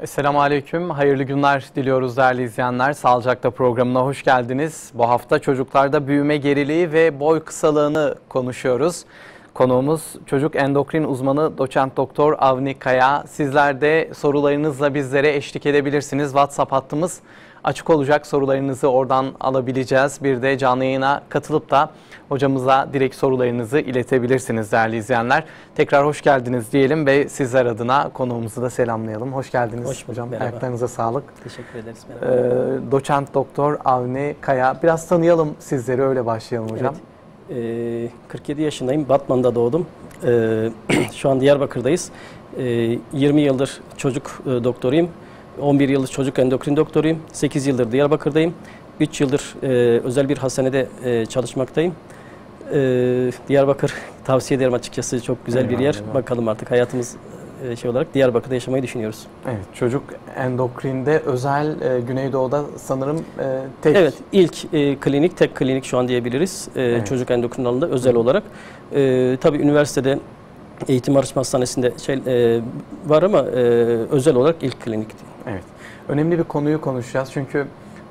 Esselamu Aleyküm, hayırlı günler diliyoruz değerli izleyenler. Sağlıcakla programına hoş geldiniz. Bu hafta çocuklarda büyüme geriliği ve boy kısalığını konuşuyoruz. Konuğumuz çocuk endokrin uzmanı doçent doktor Avni Kaya. Sizler de sorularınızla bizlere eşlik edebilirsiniz. WhatsApp hattımız açık olacak, sorularınızı oradan alabileceğiz. Bir de canlı yayına katılıp da hocamıza direkt sorularınızı iletebilirsiniz değerli izleyenler. Tekrar hoş geldiniz diyelim ve sizler adına konuğumuzu da selamlayalım. Hoş geldiniz hoş hocam. Merhaba. Ayaklarınıza sağlık. Teşekkür ederiz. Merhaba. Doçent doktor Avni Kaya. Biraz tanıyalım sizleri, öyle başlayalım hocam. Evet. 47 yaşındayım. Batman'da doğdum. Şu an Diyarbakır'dayız. 20 yıldır çocuk doktoruyum. 11 yıldır çocuk endokrin doktoruyum. 8 yıldır Diyarbakır'dayım. 3 yıldır özel bir hastanede çalışmaktayım. Diyarbakır tavsiye ederim açıkçası. Çok güzel bir yer. Bakalım artık hayatımız olarak Diyarbakır'da yaşamayı düşünüyoruz. Evet, çocuk endokrinde özel Güneydoğu'da sanırım tek. Evet, ilk klinik, tek klinik şu an diyebiliriz. Evet. Çocuk endokrin alanında özel olarak. Tabii üniversitede eğitim araştırma hastanesinde var ama özel olarak ilk klinikti. Evet. Önemli bir konuyu konuşacağız çünkü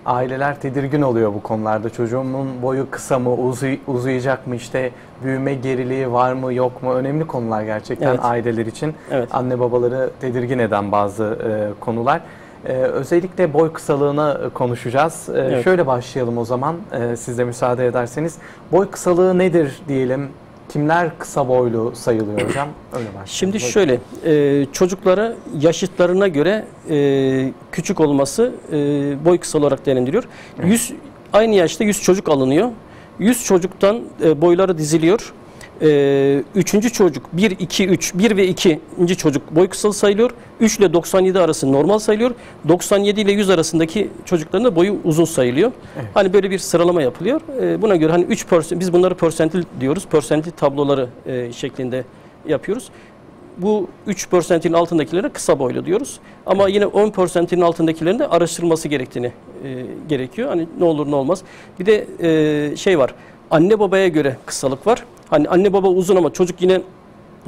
aileler tedirgin oluyor bu konularda. Çocuğumun boyu kısa mı, uzayacak mı, işte büyüme geriliği var mı, yok mu? Önemli konular gerçekten, evet, aileler için. Evet. Anne babaları tedirgin eden bazı konular. Özellikle boy kısalığını konuşacağız. Evet. Şöyle başlayalım o zaman, siz de müsaade ederseniz. Boy kısalığı nedir diyelim? Kimler kısa boylu sayılıyor hocam? Öyle başlayalım. Şimdi şöyle, çocuklara yaşıtlarına göre küçük olması boy kısa olarak değerlendiriyor. Evet. Aynı yaşta 100 çocuk alınıyor. 100 çocuktan boyları diziliyor. 3. çocuk 1, 2, 3, 1 ve 2. çocuk boy kısalı sayılıyor. 3 ile 97 arası normal sayılıyor. 97 ile 100 arasındaki çocukların da boyu uzun sayılıyor. Evet. Hani böyle bir sıralama yapılıyor. Buna göre hani biz bunları persentil diyoruz. Persentil tabloları şeklinde yapıyoruz. Bu 3 persentilin altındakilere kısa boylu diyoruz. Ama yine 10 persentilin altındakilerin de araştırılması gerekiyor. Hani ne olur ne olmaz. Bir de var. Anne babaya göre kısalık var. Hani anne baba uzun ama çocuk yine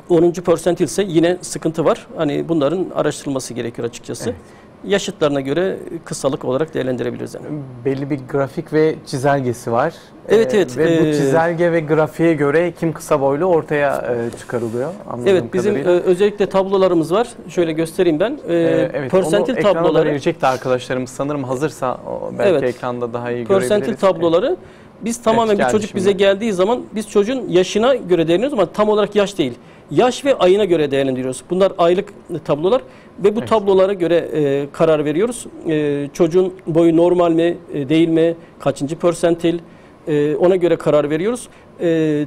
10. persentilse yine sıkıntı var. Hani bunların araştırılması gerekiyor açıkçası. Evet. Yaşıtlarına göre kısalık olarak değerlendirebiliriz. Yani. Belli bir grafik ve çizelgesi var. Evet, evet. Ve bu çizelge ve grafiğe göre kim kısa boylu ortaya çıkarılıyor. Evet, bizim özellikle tablolarımız var. Şöyle göstereyim ben. Evet, persentil tabloları verecekti arkadaşlarımız. Sanırım hazırsa belki evet, ekranda daha iyi görebiliriz. Persentil tabloları. Biz tamamen bir çocuk bize geldiği zaman biz çocuğun yaşına göre değerlendiriyoruz ama tam olarak yaş değil. Yaş ve ayına göre değerlendiriyoruz. Bunlar aylık tablolar ve bu evet, tablolara göre karar veriyoruz. Çocuğun boyu normal mi, değil mi, kaçıncı persentil, ona göre karar veriyoruz.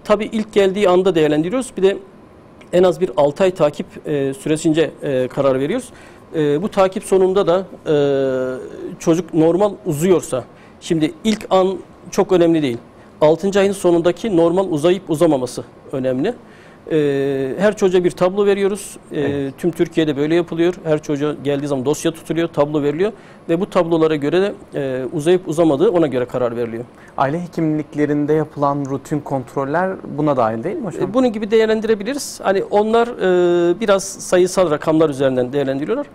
Tabii ilk geldiği anda değerlendiriyoruz. Bir de en az bir 6 ay takip süresince karar veriyoruz. Bu takip sonunda da çocuk normal uzuyorsa, şimdi ilk an çok önemli değil. 6. ayın sonundaki normal uzayıp uzamaması önemli. Her çocuğa bir tablo veriyoruz. Evet. Tüm Türkiye'de böyle yapılıyor. Her çocuğa geldiği zaman dosya tutuluyor, tablo veriliyor ve bu tablolara göre de uzayıp uzamadığı ona göre karar veriliyor. Aile hekimliklerinde yapılan rutin kontroller buna dahil değil mi hocam? Bunun gibi değerlendirebiliriz. Hani onlar biraz sayısal rakamlar üzerinden değerlendiriyorlar.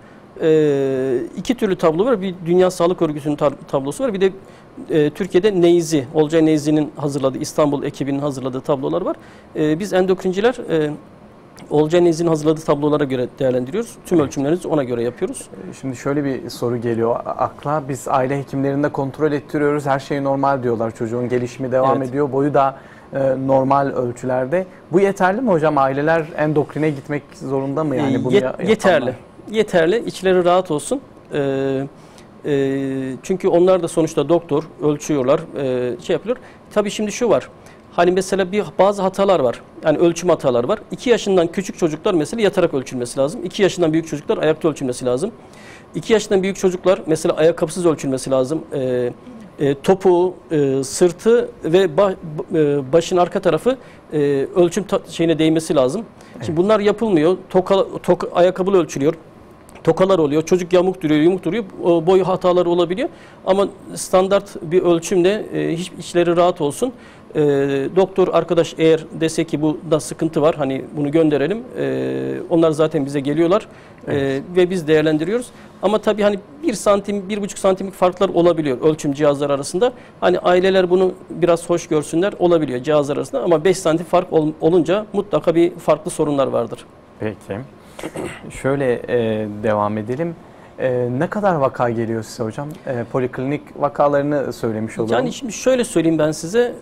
İki türlü tablo var. Bir Dünya Sağlık Örgütü'nün tablosu var. Bir de Türkiye'de Neyzi, Olcay Neyzi'nin hazırladığı, İstanbul ekibinin hazırladığı tablolar var. Biz endokrinciler Olcay Neyzi'nin hazırladığı tablolara göre değerlendiriyoruz. Tüm ölçümlerimizi ona göre yapıyoruz. Şimdi şöyle bir soru geliyor akla. Biz aile hekimlerinde kontrol ettiriyoruz. Her şey normal diyorlar. Çocuğun gelişimi devam evet, ediyor. Boyu da normal ölçülerde. Bu yeterli mi hocam? Aileler endokrine gitmek zorunda mı? Yani bunu yeterli. Yeterli. İçleri rahat olsun. Çünkü onlar da sonuçta doktor, ölçüyorlar, yapıyor. Tabii şimdi şu var. Hani mesela bazı hatalar var. Yani ölçüm hataları var. 2 yaşından küçük çocuklar mesela yatarak ölçülmesi lazım. 2 yaşından büyük çocuklar ayakta ölçülmesi lazım. 2 yaşından büyük çocuklar mesela ayakkabısız ölçülmesi lazım. Topuğu, sırtı ve başın arka tarafı ölçüm şeyine değmesi lazım. Evet. Şimdi bunlar yapılmıyor. Ayakkabılı ölçülüyor. Tokalar oluyor. Çocuk yamuk duruyor. Boy hataları olabiliyor. Ama standart bir ölçümle içleri rahat olsun. Doktor arkadaş eğer dese ki bu da sıkıntı var, hani bunu gönderelim. Onlar zaten bize geliyorlar ve biz değerlendiriyoruz. Ama tabii hani 1 santim, 1,5 santimlik farklar olabiliyor ölçüm cihazları arasında. Hani aileler bunu biraz hoş görsünler, olabiliyor cihazlar arasında, ama 5 santim fark olunca mutlaka bir farklı sorunlar vardır. Peki. Şöyle devam edelim. Ne kadar vaka geliyor size hocam? Poliklinik vakalarını söylemiş olalım. Yani şimdi şöyle söyleyeyim ben size.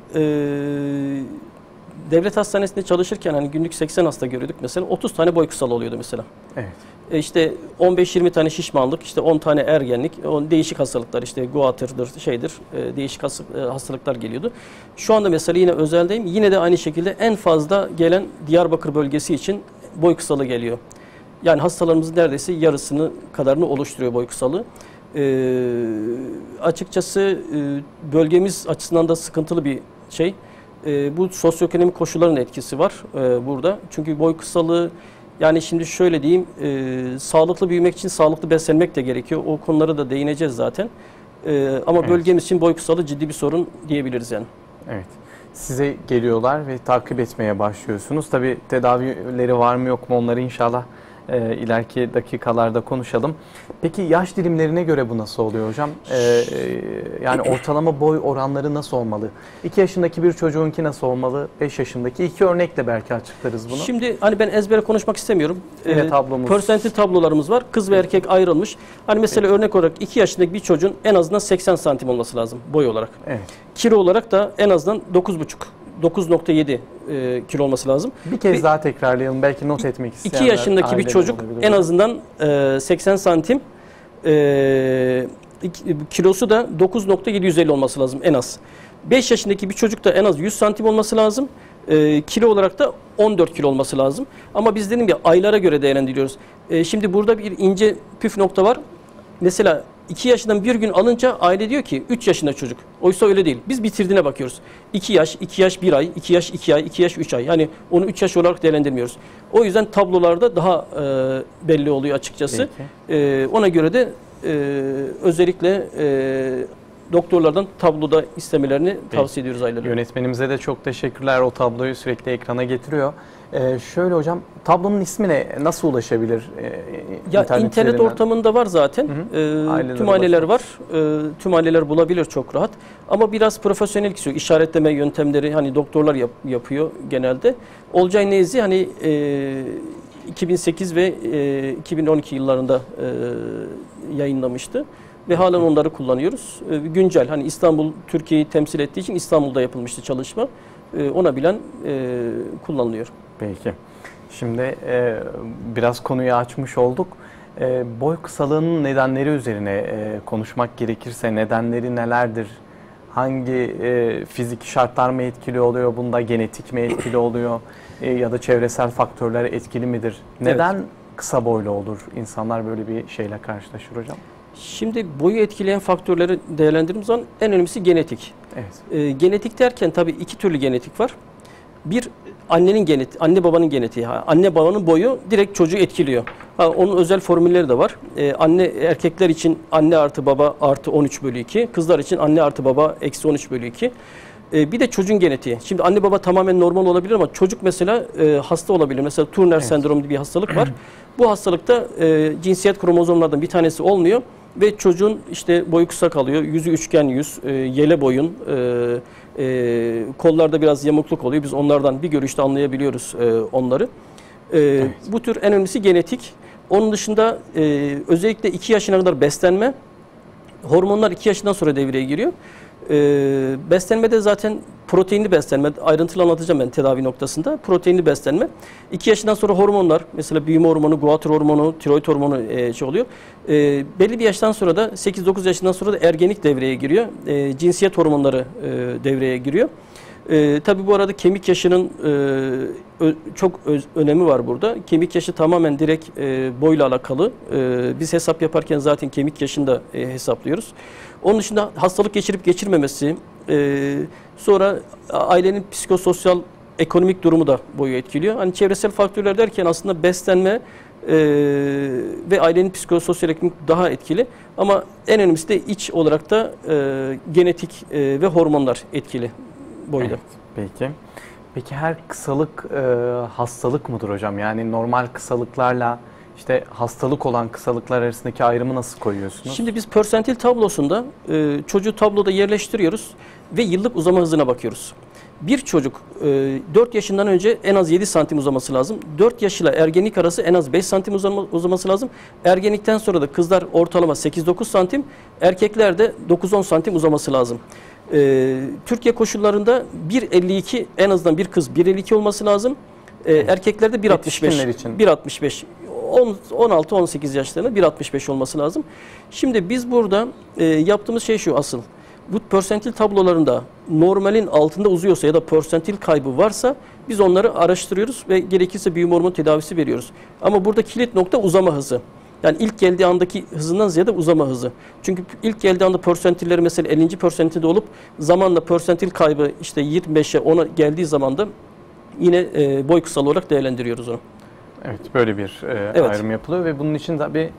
Devlet hastanesinde çalışırken hani günlük 80 hasta görüyorduk mesela. 30 tane boy kısalı oluyordu mesela. Evet. İşte 15-20 tane şişmanlık, işte 10 tane ergenlik, değişik hastalıklar, işte guatırdır, değişik hastalıklar geliyordu. Şu anda mesela yine özeldeyim. Yine de aynı şekilde en fazla gelen Diyarbakır bölgesi için boy kısalığı geliyor. Yani hastalarımızın neredeyse yarısını kadarını oluşturuyor boy kısalığı. Açıkçası bölgemiz açısından da sıkıntılı bir şey. Bu sosyoekonomik koşulların etkisi var burada. Çünkü boy kısalığı, yani şimdi şöyle diyeyim, sağlıklı büyümek için sağlıklı beslenmek de gerekiyor. O konulara da değineceğiz zaten. Ama evet, bölgemiz için boy kısalığı ciddi bir sorun diyebiliriz yani. Evet. Size geliyorlar ve takip etmeye başlıyorsunuz. Tabii tedavileri var mı yok mu, onları inşallah ileriki dakikalarda konuşalım. Peki yaş dilimlerine göre bu nasıl oluyor hocam? Yani ortalama boy oranları nasıl olmalı? 2 yaşındaki bir çocuğunki nasıl olmalı? 5 yaşındaki? 2 örnekle belki açıklarız bunu. Şimdi hani ben ezbere konuşmak istemiyorum. Yine tablomuz. Persentil tablolarımız var. Kız ve erkek ayrılmış. Hani mesela örnek olarak 2 yaşındaki bir çocuğun en azından 80 santim olması lazım boy olarak. Evet. Kilo olarak da en azından 9,5 kilo olması lazım. Bir kez daha tekrarlayalım. Belki not etmek isteyenler. 2 yaşındaki bir çocuk en azından 80 santim, kilosu da 9,750 olması lazım en az. 5 yaşındaki bir çocuk da en az 100 santim olması lazım. Kilo olarak da 14 kilo olması lazım. Ama biz dedim ya, aylara göre değerlendiriyoruz. Şimdi burada bir ince püf nokta var. Mesela 2 yaşından bir gün alınca aile diyor ki 3 yaşında çocuk. Oysa öyle değil. Biz bitirdiğine bakıyoruz. 2 yaş, 2 yaş 1 ay, 2 yaş 2 ay, 2 yaş 3 ay. Yani onu 3 yaş olarak değerlendirmiyoruz. O yüzden tablolarda daha belli oluyor açıkçası. Ona göre de özellikle doktorlardan tabloda istemelerini tavsiye ediyoruz ailelere. Yönetmenimize de çok teşekkürler. O tabloyu sürekli ekrana getiriyor. Şöyle hocam, tablonun ismine nasıl ulaşabilir? İnternet ortamında var zaten. Tüm aileler var. Tüm aileler bulabilir çok rahat. Ama biraz profesyonel kişi, işaretleme yöntemleri hani doktorlar yapıyor genelde. Olcay Neyzi hani 2008 ve 2012 yıllarında yayınlamıştı. Ve halen onları kullanıyoruz. Güncel, hani İstanbul, Türkiye'yi temsil ettiği için İstanbul'da yapılmıştı çalışma. Ona bilen kullanılıyor. Peki. Şimdi biraz konuyu açmış olduk. Boy kısalığının nedenleri üzerine konuşmak gerekirse nedenleri nelerdir? Hangi fiziki şartlar mı etkili oluyor? Bunda genetik mi etkili oluyor? Ya da çevresel faktörler etkili midir? Neden kısa boylu olur? İnsanlar böyle bir şeyle karşılaşır hocam. Şimdi boyu etkileyen faktörleri değerlendirdiğimiz zaman en önemlisi genetik. Evet. Genetik derken tabii 2 türlü genetik var. Bir, annenin genetiği, anne babanın genetiği. Anne babanın boyu direkt çocuğu etkiliyor. Onun özel formülleri de var. Erkekler için anne artı baba artı 13/2. Kızlar için anne artı baba eksi 13/2. Bir de çocuğun genetiği. Şimdi anne baba tamamen normal olabilir ama çocuk mesela hasta olabilir. Mesela Turner sendromu diye bir hastalık var. Bu hastalıkta cinsiyet kromozomlardan bir tanesi olmuyor ve çocuğun işte boyu kısa kalıyor. Yüzü üçgen yüz, yele boyun, kollarda biraz yamukluk oluyor. Biz onlardan bir görüşte anlayabiliyoruz onları. Bu tür en önemlisi genetik. Onun dışında özellikle 2 yaşına kadar beslenme, hormonlar 2 yaşından sonra devreye giriyor. Beslenmede zaten proteinli beslenme, ayrıntılı anlatacağım ben tedavi noktasında. Proteinli beslenme. 2 yaşından sonra hormonlar, mesela büyüme hormonu, guatr hormonu, tiroid hormonu oluyor. Belli bir yaştan sonra da 8-9 yaşından sonra da ergenlik devreye giriyor. Cinsiyet hormonları devreye giriyor. Tabii bu arada kemik yaşının çok önemi var burada. Kemik yaşı tamamen direkt boyla alakalı. Biz hesap yaparken zaten kemik yaşını da hesaplıyoruz. Onun dışında hastalık geçirip geçirmemesi, sonra ailenin psikososyal, ekonomik durumu da boyu etkiliyor. Hani çevresel faktörler derken aslında beslenme ve ailenin psikososyal ekonomik daha etkili. Ama en önemlisi de iç olarak da genetik ve hormonlar etkili boyda. Evet. Peki. Peki her kısalık hastalık mıdır hocam? Yani normal kısalıklarla işte hastalık olan kısalıklar arasındaki ayrımı nasıl koyuyorsunuz? Şimdi biz persentil tablosunda çocuğu tabloda yerleştiriyoruz ve yıllık uzama hızına bakıyoruz. Bir çocuk 4 yaşından önce en az 7 santim uzaması lazım. 4 yaş ile ergenlik arası en az 5 santim uzaması lazım. Ergenlikten sonra da kızlar ortalama 8-9 santim, erkekler de 9-10 santim uzaması lazım. Türkiye koşullarında 1.52 en azından bir kız 1.52 olması lazım. Erkeklerde 1.65. Yetişkinler için. 1.65. 16-18 yaşlarında 1.65 olması lazım. Şimdi biz burada yaptığımız şey şu asıl. Bu persentil tablolarında normalin altında uzuyorsa ya da persentil kaybı varsa biz onları araştırıyoruz ve gerekirse büyüme hormonu tedavisi veriyoruz. Ama burada kilit nokta uzama hızı. Yani ilk geldiği andaki hızından ziyade uzama hızı. Çünkü ilk geldiği anda persentilleri mesela 50. persentilde olup zamanla persentil kaybı işte 25'e 10'a geldiği zaman da yine boy kısalığı olarak değerlendiriyoruz onu. Evet, böyle bir ayrım yapılıyor ve bunun için tabii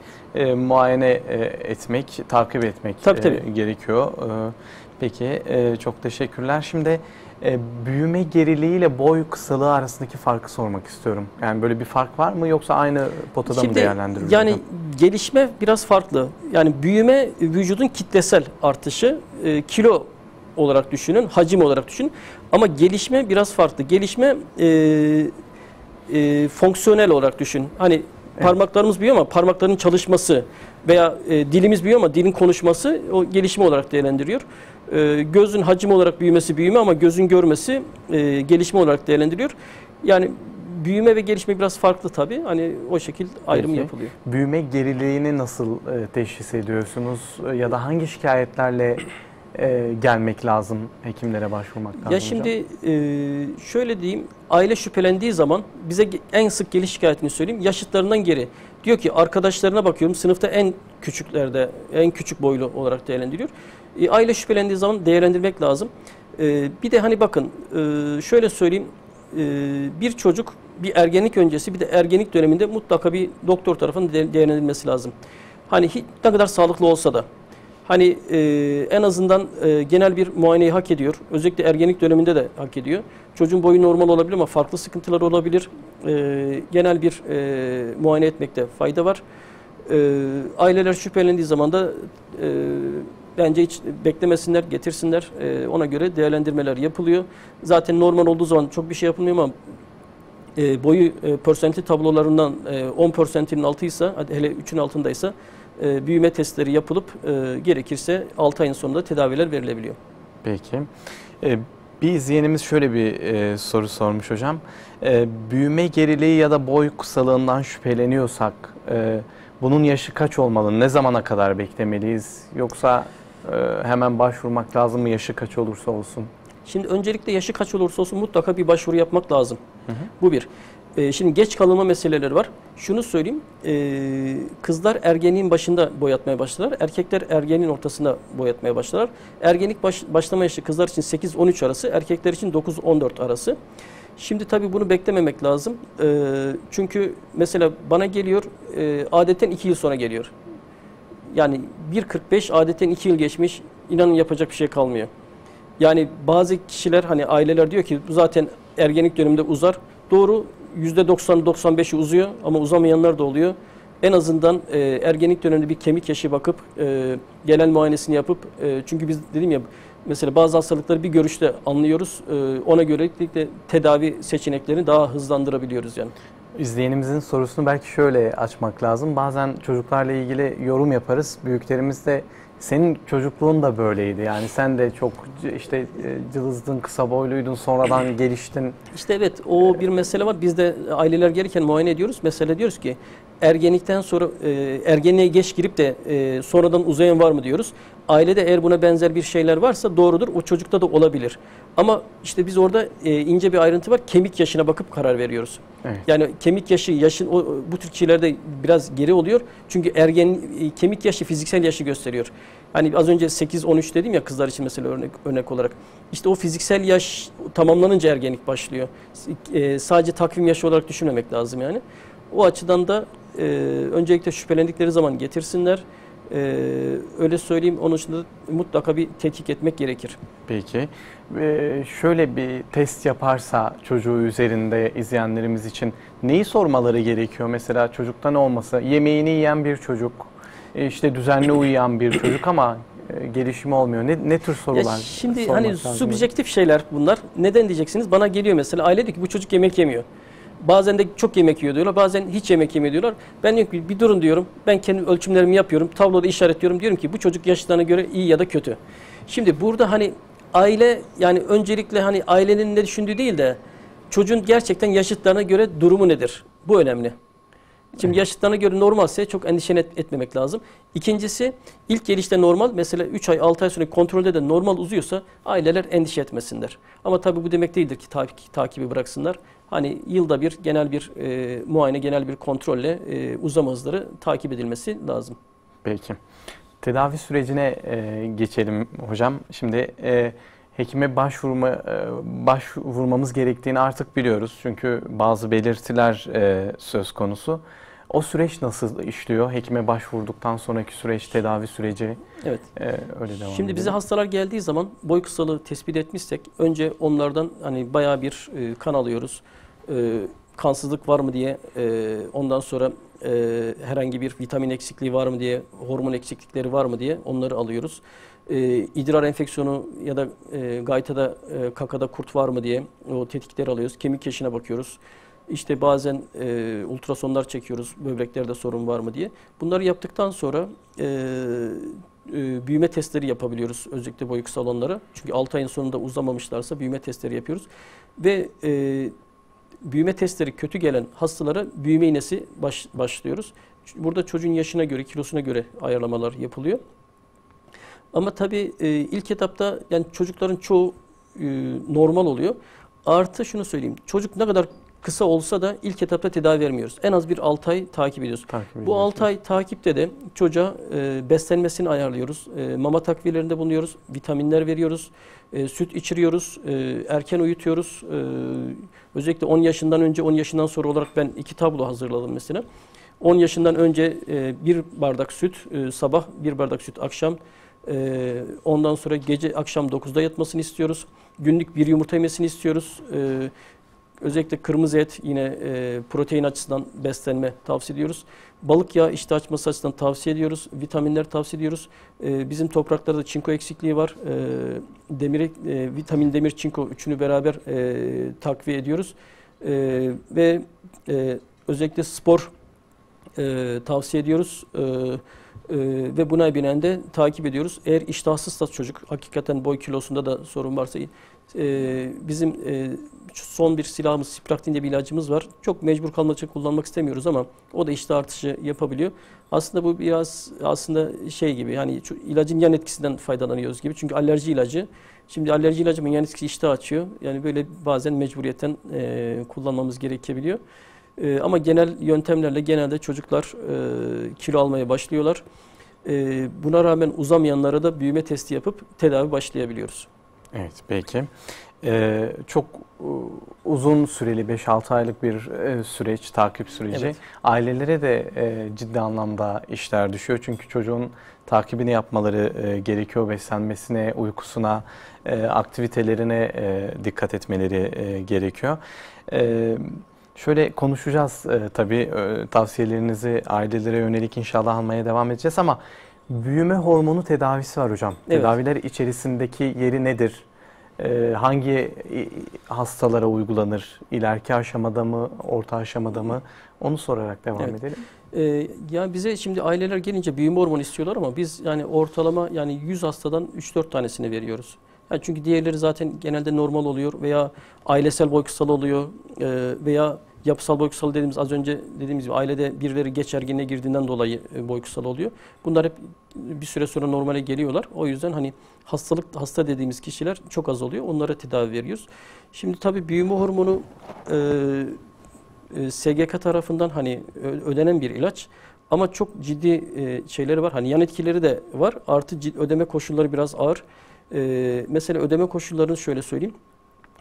muayene etmek, takip etmek gerekiyor. Peki, çok teşekkürler. Şimdi büyüme geriliği ile boy kısalığı arasındaki farkı sormak istiyorum. Yani böyle bir fark var mı yoksa aynı potada mı değerlendiriliyor? Yani gelişme biraz farklı. Yani büyüme vücudun kitlesel artışı, kilo olarak düşünün, hacim olarak düşünün. Ama gelişme biraz farklı. Gelişme fonksiyonel olarak düşün. Hani parmaklarımız büyüyor ama parmakların çalışması veya dilimiz büyüyor ama dilin konuşması o gelişme olarak değerlendiriyor. Gözün hacim olarak büyümesi büyüme ama gözün görmesi gelişme olarak değerlendiriyor. Yani büyüme ve gelişme biraz farklı tabii. Hani o şekilde ayrım yapılıyor. Büyüme geriliğini nasıl teşhis ediyorsunuz ya da hangi şikayetlerle gelmek lazım, hekimlere başvurmak lazım? Ya şimdi şöyle diyeyim, aile şüphelendiği zaman bize en sık geliş şikayetini söyleyeyim. Yaşıtlarından geri. Diyor ki arkadaşlarına bakıyorum sınıfta en küçüklerde, en küçük boylu olarak değerlendiriyor. Aile şüphelendiği zaman değerlendirmek lazım. Bir de hani bakın şöyle söyleyeyim, bir çocuk bir ergenlik öncesi bir de ergenlik döneminde mutlaka bir doktor tarafından değerlendirilmesi lazım. Hani ne kadar sağlıklı olsa da. Hani en azından genel bir muayeneyi hak ediyor. Özellikle ergenlik döneminde de hak ediyor. Çocuğun boyu normal olabilir ama farklı sıkıntılar olabilir. Genel bir muayene etmekte fayda var. Aileler şüphelendiği zaman da bence hiç beklemesinler, getirsinler. Ona göre değerlendirmeler yapılıyor. Zaten normal olduğu zaman çok bir şey yapılmıyor ama boyu persentil tablolarından 10 persentilin altıysa, hele 3'ün altındaysa büyüme testleri yapılıp gerekirse 6 ayın sonunda tedaviler verilebiliyor. Peki. Bir izleyenimiz şöyle bir soru sormuş hocam. Büyüme geriliği ya da boy kısalığından şüpheleniyorsak bunun yaşı kaç olmalı? Ne zamana kadar beklemeliyiz? Yoksa hemen başvurmak lazım mı yaşı kaç olursa olsun? Şimdi öncelikle yaşı kaç olursa olsun mutlaka bir başvuru yapmak lazım. Bu bir. Şimdi geç kalınma meseleleri var. Şunu söyleyeyim, kızlar ergenliğin başında boyatmaya başlar, erkekler ergenliğin ortasında boyatmaya başlar. Ergenlik başlama yaşı kızlar için 8-13 arası, erkekler için 9-14 arası. Şimdi tabii bunu beklememek lazım. Çünkü mesela bana geliyor, adetten 2 yıl sonra geliyor. Yani 1.45 adetten 2 yıl geçmiş, inanın yapacak bir şey kalmıyor. Yani bazı kişiler hani aileler diyor ki zaten ergenlik döneminde uzar. Doğru, %90-95'i uzuyor ama uzamayanlar da oluyor. En azından ergenlik döneminde bir kemik yaşı bakıp genel muayenesini yapıp çünkü biz dedim ya mesela bazı hastalıkları bir görüşte anlıyoruz. Ona göre tedavi seçeneklerini daha hızlandırabiliyoruz yani. İzleyenimizin sorusunu belki şöyle açmak lazım. Bazen çocuklarla ilgili yorum yaparız. Büyüklerimiz de senin çocukluğun da böyleydi. Yani sen de çok işte cılızdın, kısa boyluydun, sonradan geliştin. İşte evet o bir mesele var. Biz de aileler gelirken muayene ediyoruz. Mesela diyoruz ki ergenlikten sonra ergenliğe geç girip de sonradan uzayan var mı diyoruz. Ailede eğer buna benzer bir şeyler varsa doğrudur. O çocukta da olabilir. Ama işte biz orada ince bir ayrıntı var. Kemik yaşına bakıp karar veriyoruz. Evet. Yani kemik yaşın bu tür kişilerde biraz geri oluyor. Çünkü kemik yaşı fiziksel yaşı gösteriyor. Hani az önce 8-13 dedim ya kızlar için mesela örnek olarak. İşte o fiziksel yaş tamamlanınca ergenlik başlıyor. Sadece takvim yaşı olarak düşünmemek lazım yani. O açıdan da öncelikle şüphelendikleri zaman getirsinler. Öyle söyleyeyim. Onun dışında mutlaka bir tetkik etmek gerekir. Peki. Şöyle bir test yaparsa çocuğu üzerinde izleyenlerimiz için neyi sormaları gerekiyor? Mesela çocukta ne olması? Yemeğini yiyen bir çocuk, işte düzenli uyuyan bir çocuk ama gelişimi olmuyor. Ne tür sorular şimdi sormak hani lazım? subjektif şeyler bunlar. Neden diyeceksiniz? Bana geliyor mesela aile diyor ki bu çocuk yemek yemiyor. Bazen de çok yemek yiyor diyorlar. Bazen hiç yemek yemiyor diyorlar. Ben diyorum ki bir durun diyorum. Ben kendi ölçümlerimi yapıyorum. Tabloda işaretliyorum. Diyorum ki bu çocuk yaşlarına göre iyi ya da kötü. Şimdi burada hani aile yani öncelikle hani ailenin ne düşündüğü değil de çocuğun gerçekten yaşıtlarına göre durumu nedir? Bu önemli. Şimdi yaşıtlarına göre normalse çok endişe etmemek lazım. İkincisi ilk gelişte normal mesela 3 ay 6 ay sonra kontrolde de normal uzuyorsa aileler endişe etmesinler. Ama tabii bu demek değildir ki takibi bıraksınlar. Hani yılda bir genel bir muayene, genel bir kontrolle uzama hızları takip edilmesi lazım. Peki. Tedavi sürecine geçelim hocam. Şimdi hekime başvurmamız gerektiğini artık biliyoruz. Çünkü bazı belirtiler söz konusu. O süreç nasıl işliyor? Hekime başvurduktan sonraki süreç, tedavi süreci Evet. Öyle devam Şimdi bize hastalar geldiği zaman boy kısalığı tespit etmişsek önce onlardan hani bayağı bir kan alıyoruz. Kansızlık var mı diye ondan sonra herhangi bir vitamin eksikliği var mı diye, hormon eksiklikleri var mı diye onları alıyoruz. İdrar enfeksiyonu ya da gaytada, kakada kurt var mı diye o tetkikleri alıyoruz. Kemik yaşına bakıyoruz. İşte bazen ultrasonlar çekiyoruz, böbreklerde sorun var mı diye. Bunları yaptıktan sonra büyüme testleri yapabiliyoruz özellikle boyu kısa olanlara. Çünkü 6 ayın sonunda uzamamışlarsa büyüme testleri yapıyoruz. Ve büyüme testleri kötü gelen hastalara büyüme iğnesi başlıyoruz. Burada çocuğun yaşına göre, kilosuna göre ayarlamalar yapılıyor. Ama tabii ilk etapta yani çocukların çoğu normal oluyor. Artı şunu söyleyeyim, çocuk ne kadar kısa olsa da ilk etapta tedavi vermiyoruz. En az bir 6 ay takip ediyoruz. Bu 6 ay takipte de çocuğa beslenmesini ayarlıyoruz. Mama takviyelerinde bulunuyoruz. Vitaminler veriyoruz. Süt içiriyoruz. Erken uyutuyoruz. Özellikle 10 yaşından önce 10 yaşından sonra olarak ben 2 tablo hazırladım mesela. 10 yaşından önce 1 bardak süt sabah, 1 bardak süt akşam. Ondan sonra gece akşam 9'da yatmasını istiyoruz. Günlük 1 yumurta yemesini istiyoruz. Özellikle kırmızı et yine protein açısından beslenme tavsiye ediyoruz. Balık yağı iştah açması açısından tavsiye ediyoruz. Vitaminler tavsiye ediyoruz. Bizim topraklarda çinko eksikliği var. Vitamin, demir, çinko üçünü beraber takviye ediyoruz. Ve özellikle spor tavsiye ediyoruz. Ve buna binaen de takip ediyoruz. Eğer iştahsızsa çocuk, hakikaten boy kilosunda da sorun varsa bizim son bir silahımız, Spraktin diye bir ilacımız var. Çok mecbur kalmak için kullanmak istemiyoruz ama o da iştah artışı yapabiliyor. Aslında bu biraz şey gibi, yani ilacın yan etkisinden faydalanıyoruz gibi. Çünkü alerji ilacı. Şimdi alerji ilacının yan etkisi iştah açıyor. Yani böyle bazen mecburiyetten kullanmamız gerekebiliyor. Ama genel yöntemlerle genelde çocuklar kilo almaya başlıyorlar. Buna rağmen uzamayanlara da büyüme testi yapıp tedavi başlayabiliyoruz. Evet, peki. Çok uzun süreli 5-6 aylık bir süreç, takip süreci. Evet. Ailelere de ciddi anlamda işler düşüyor. Çünkü çocuğun takibini yapmaları gerekiyor. Beslenmesine, uykusuna, aktivitelerine dikkat etmeleri gerekiyor. Şöyle konuşacağız tabii, tavsiyelerinizi ailelere yönelik inşallah almaya devam edeceğiz ama büyüme hormonu tedavisi var hocam. Evet. Tedaviler içerisindeki yeri nedir? Hangi hastalara uygulanır? İleriki aşamada mı, orta aşamada mı? Onu sorarak devam edelim. Ya bize şimdi aileler gelince büyüme hormonu istiyorlar ama biz yani ortalama yani 100 hastadan 3-4 tanesini veriyoruz. Yani çünkü diğerleri zaten genelde normal oluyor veya ailesel boy kısalığı oluyor veya yapısal boy kısalığı dediğimiz, az önce dediğimiz gibi ailede birileri geç ergenliğe girdiğinden dolayı boy kısalığı oluyor. Bunlar hep bir süre sonra normale geliyorlar. O yüzden hani hasta dediğimiz kişiler çok az oluyor. Onlara tedavi veriyoruz. Şimdi tabii büyüme hormonu SGK tarafından hani ödenen bir ilaç. Ama çok ciddi şeyleri var. Hani yan etkileri de var. Artı ödeme koşulları biraz ağır. Mesela ödeme koşullarını şöyle söyleyeyim.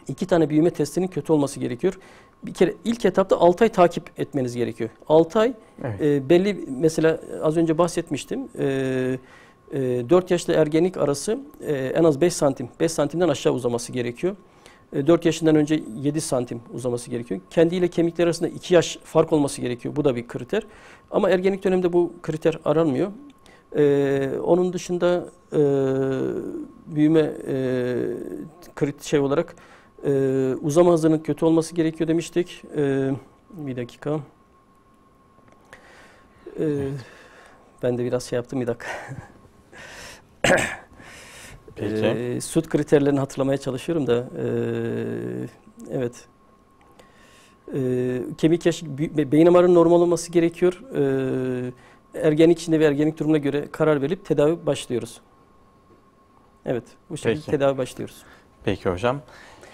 2 tane büyüme testinin kötü olması gerekiyor. bir kere ilk etapta 6 ay takip etmeniz gerekiyor. 6 ay Evet. belli, mesela az önce bahsetmiştim. 4 yaşla ergenlik arası en az 5 santim, 5 santimden aşağı uzaması gerekiyor. 4 yaşından önce 7 santim uzaması gerekiyor. Kendiyle kemikler arasında 2 yaş fark olması gerekiyor. Bu da bir kriter. Ama ergenlik döneminde bu kriter aranmıyor. Onun dışında büyüme olarak uzama hızının kötü olması gerekiyor demiştik. Bir dakika. Ben de biraz şey yaptım, bir dakika. Peki. Süt kriterlerini hatırlamaya çalışıyorum da. Evet. Kemik yaşı, beyin MR'ın normal olması gerekiyor. Ergenlik içinde ve ergenlik durumuna göre karar verip tedavi başlıyoruz. Evet, bu şekilde Peki. tedavi başlıyoruz. Peki hocam.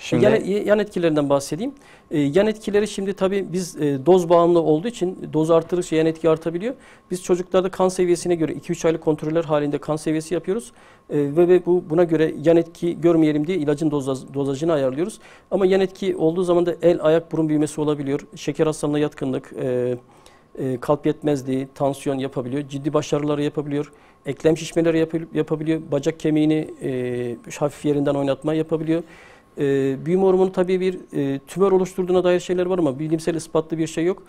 Şimdi Yan etkilerinden bahsedeyim. Yan etkileri şimdi tabii biz doz bağımlı olduğu için doz artırdıkça yan etki artabiliyor. Biz çocuklarda kan seviyesine göre 2-3 aylık kontroller halinde kan seviyesi yapıyoruz. Ve buna göre yan etki görmeyelim diye ilacın dozajını ayarlıyoruz. Ama yan etki olduğu zaman da el, ayak, burun büyümesi olabiliyor. Şeker hastalığına yatkınlık, kalp yetmezliği, tansiyon yapabiliyor. Ciddi baş ağrıları yapabiliyor. Eklem şişmeleri yapabiliyor. Bacak kemiğini hafif yerinden oynatma yapabiliyor. Büyüme hormonu tabii bir tümör oluşturduğuna dair şeyler var ama bilimsel ispatlı bir şey yok.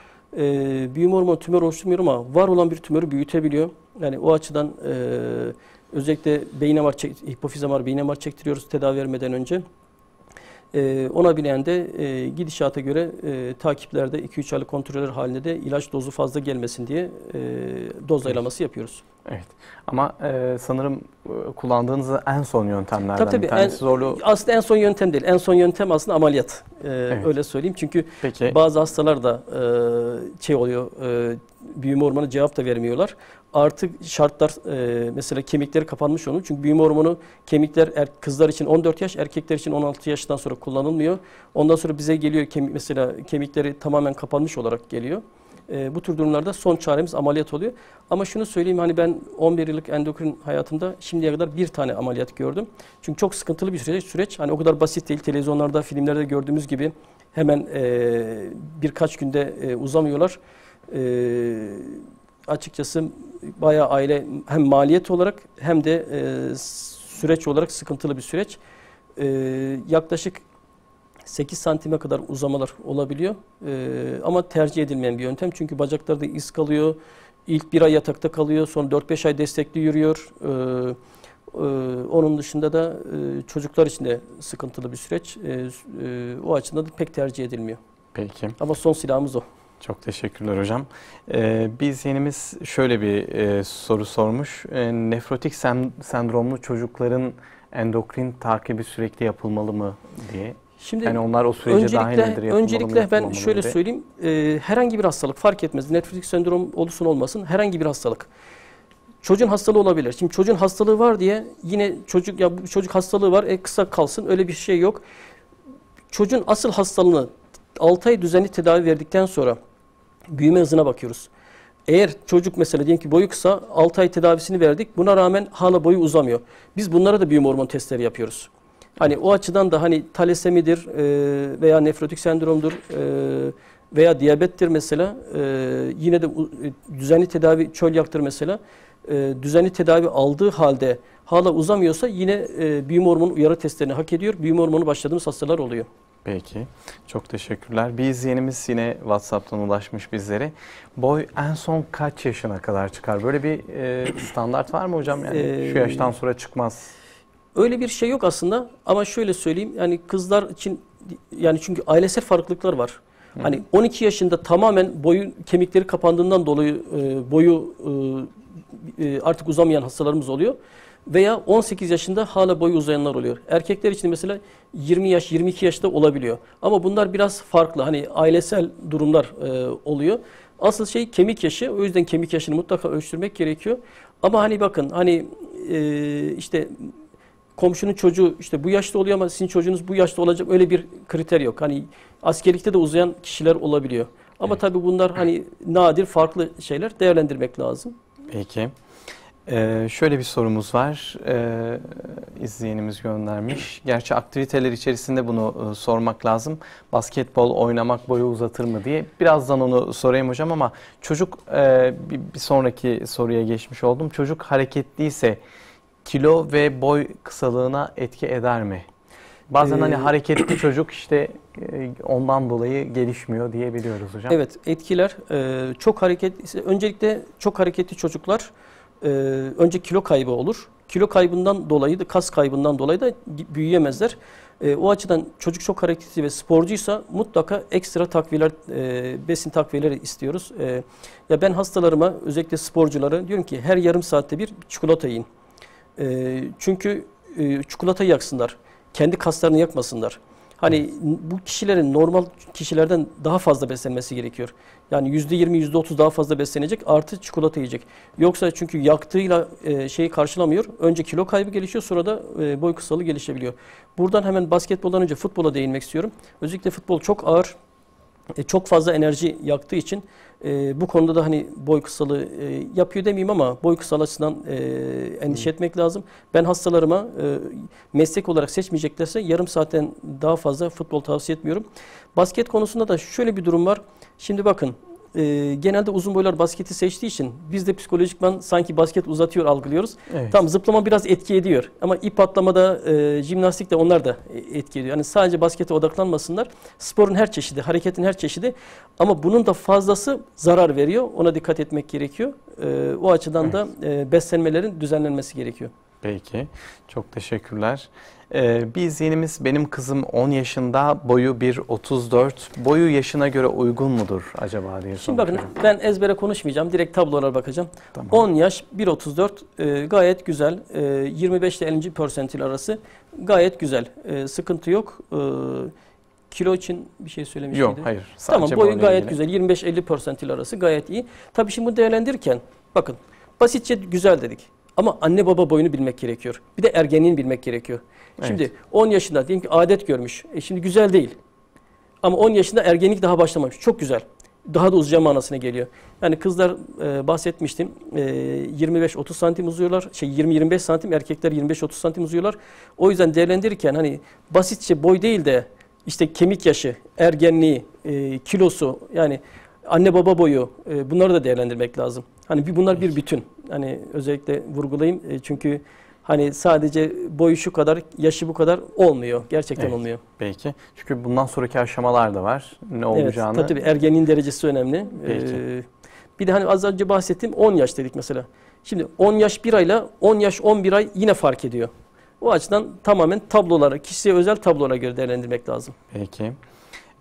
Büyüme hormonu tümör oluşturmuyor ama var olan bir tümörü büyütebiliyor. Yani o açıdan özellikle beyin MR, hipofiz MR, beyin MR çektiriyoruz tedavi vermeden önce. Ona bilen de gidişata göre takiplerde 2-3 aylık kontroller halinde de ilaç dozu fazla gelmesin diye doz ayarlaması yapıyoruz. evet. Ama sanırım kullandığınız en son yöntemlerden Tabii, bir tanesi zorlu. aslında en son yöntem değil. En son yöntem aslında ameliyat. Evet. Öyle söyleyeyim. Çünkü Peki. bazı hastalar da oluyor. Büyüme hormonu cevap da vermiyorlar. Artık şartlar mesela kemikleri kapanmış onun. Çünkü büyüme hormonu kemikler kızlar için 14 yaş, erkekler için 16 yaştan sonra kullanılmıyor. Ondan sonra bize geliyor mesela kemikleri tamamen kapanmış olarak geliyor. Bu tür durumlarda son çaremiz ameliyat oluyor. Ama şunu söyleyeyim, hani ben 11 yıllık endokrin hayatımda şimdiye kadar bir tane ameliyat gördüm. Çünkü çok sıkıntılı bir süreç. Hani o kadar basit değil. Televizyonlarda, filmlerde gördüğümüz gibi hemen birkaç günde uzamıyorlar. Açıkçası bayağı aile hem maliyet olarak hem de süreç olarak sıkıntılı bir süreç. Yaklaşık 8 santime kadar uzamalar olabiliyor. Ama tercih edilmeyen bir yöntem. Çünkü bacaklarda iz kalıyor. İlk bir ay yatakta kalıyor. Sonra 4-5 ay destekli yürüyor. Onun dışında da çocuklar için de sıkıntılı bir süreç. O açıdan da pek tercih edilmiyor. Peki. Ama son silahımız o. Çok teşekkürler hocam. Bir izleyenimiz şöyle bir soru sormuş. Nefrotik sendromlu çocukların endokrin takibi sürekli yapılmalı mı diye. Şimdi Yani onlar o sürece dahil midir? Yapılmalı mı, öncelikle ben yapılmamalı şöyle diye. söyleyeyim. Herhangi bir hastalık fark etmez. Nefrotik sendrom olsun olmasın, herhangi bir hastalık. Çocuğun hastalığı olabilir. Şimdi çocuğun hastalığı var diye yine bu çocuk hastalığı var, kısa kalsın, öyle bir şey yok. Çocuğun asıl hastalığını 6 ay düzenli tedavi verdikten sonra büyüme hızına bakıyoruz. Eğer çocuk mesela diyelim ki boyu kısa, 6 ay tedavisini verdik, buna rağmen hala boyu uzamıyor. Biz bunlara da büyüme hormon testleri yapıyoruz. Hani o açıdan da hani talasemidir veya nefrotik sendromdur veya diyabettir mesela, yine de düzenli tedavi, çölyaktır mesela, düzenli tedavi aldığı halde hala uzamıyorsa yine büyüme hormonu uyarı testlerini hak ediyor. Büyüme hormonu başladığımız hastalar oluyor. Peki. Çok teşekkürler. Bir izleyenimiz yine WhatsApp'tan ulaşmış bizlere. Boy en son kaç yaşına kadar çıkar? Böyle bir standart var mı hocam? Yani şu yaştan sonra çıkmaz. Öyle bir şey yok aslında ama şöyle söyleyeyim, yani kızlar için, yani çünkü ailesel farklılıklar var. Hani 12 yaşında tamamen kemikleri kapandığından dolayı boyu artık uzamayan hastalarımız oluyor. Veya 18 yaşında hala boyu uzayanlar oluyor. Erkekler için mesela 20 yaş, 22 yaşta olabiliyor. Ama bunlar biraz farklı. Hani ailesel durumlar oluyor. Asıl şey kemik yaşı. O yüzden kemik yaşını mutlaka ölçtürmek gerekiyor. Ama hani bakın, hani işte komşunun çocuğu işte bu yaşta oluyor ama sizin çocuğunuz bu yaşta olacak, öyle bir kriter yok. Hani askerlikte de uzayan kişiler olabiliyor. Ama tabii bunlar hani nadir, farklı şeyler, değerlendirmek lazım. Peki. Şöyle bir sorumuz var. İzleyenimiz göndermiş. Gerçi aktiviteler içerisinde bunu sormak lazım. Basketbol oynamak boyu uzatır mı diye. Birazdan onu sorayım hocam ama çocuk bir sonraki soruya geçmiş oldum. Çocuk hareketliyse kilo ve boy kısalığına etki eder mi? Bazen hani hareketli çocuk işte ondan dolayı gelişmiyor diyebiliyoruz hocam. Evet, etkiler. Çok hareketli, öncelikle çok hareketli çocuklar önce kilo kaybı olur. Kilo kaybından dolayı da, kas kaybından dolayı da büyüyemezler. O açıdan çocuk çok hareketli ve sporcuysa mutlaka ekstra takviyeler, besin takviyeleri istiyoruz. Ya ben hastalarıma, özellikle sporculara diyorum ki her yarım saatte bir çikolata yiyin. Çünkü çikolata yaksınlar. Kendi kaslarını yakmasınlar. Hani bu kişilerin normal kişilerden daha fazla beslenmesi gerekiyor. Yani %20, %30 daha fazla beslenecek, artı çikolata yiyecek. Yoksa çünkü yaktığıyla şeyi karşılamıyor. Önce kilo kaybı gelişiyor, sonra da boy kısalığı gelişebiliyor. Buradan hemen basketboldan önce futbola değinmek istiyorum. Özellikle futbol çok ağır, çok fazla enerji yaktığı için bu konuda da hani boy kısalığı yapıyor demeyeyim ama boy kısalığı açısından endişe etmek lazım. Ben hastalarıma meslek olarak seçmeyeceklerse yarım saatten daha fazla futbol tavsiye etmiyorum. Basket konusunda da şöyle bir durum var. Şimdi bakın genelde uzun boylar basketi seçtiği için biz de psikolojikman sanki basket uzatıyor algılıyoruz. Evet. Tamam, zıplama biraz etki ediyor ama ip atlamada, jimnastik de onlar da etki ediyor. Yani sadece baskete odaklanmasınlar. Sporun her çeşidi, hareketin her çeşidi ama bunun da fazlası zarar veriyor. Ona dikkat etmek gerekiyor. O açıdan da beslenmelerin düzenlenmesi gerekiyor. Peki, çok teşekkürler. Bir izleyenimiz, benim kızım 10 yaşında, boyu 1.34. Boyu yaşına göre uygun mudur acaba diye Şimdi bakın, ben ezbere konuşmayacağım. Direkt tablolara bakacağım. Tamam. 10 yaş 1.34 gayet güzel. 25 ile 50. persentil arası gayet güzel. Sıkıntı yok. Kilo için bir şey söylemiş Yok, miydi? hayır. Tamam, boyu gayet güzel. 25-50 persentil arası gayet iyi. Tabii şimdi bunu değerlendirirken bakın, basitçe güzel dedik. Ama anne baba boyunu bilmek gerekiyor. Bir de ergenliğini bilmek gerekiyor. Şimdi evet. 10 yaşında diyelim ki adet görmüş. Şimdi güzel değil. Ama 10 yaşında ergenlik daha başlamamış. Çok güzel. Daha da uzayacağı manasına geliyor. Yani kızlar bahsetmiştim. 25-30 santim uzuyorlar. 20-25 santim, erkekler 25-30 santim uzuyorlar. O yüzden değerlendirirken hani basitçe boy değil de işte kemik yaşı, ergenliği, kilosu, yani anne baba boyu, bunları da değerlendirmek lazım. Hani bunlar bir bütün. Hani özellikle vurgulayayım çünkü hani sadece boyu şu kadar, yaşı bu kadar olmuyor. Gerçekten olmuyor. Peki. Çünkü bundan sonraki aşamalar da var. Ne olacağını. Evet, tabii ergenliğin derecesi önemli. Bir de hani az önce bahsettiğim 10 yaş dedik mesela. Şimdi 10 yaş 1 ayla 10 yaş 11 ay yine fark ediyor. O açıdan tamamen tablolara, kişiye özel tablolara göre değerlendirmek lazım. Peki.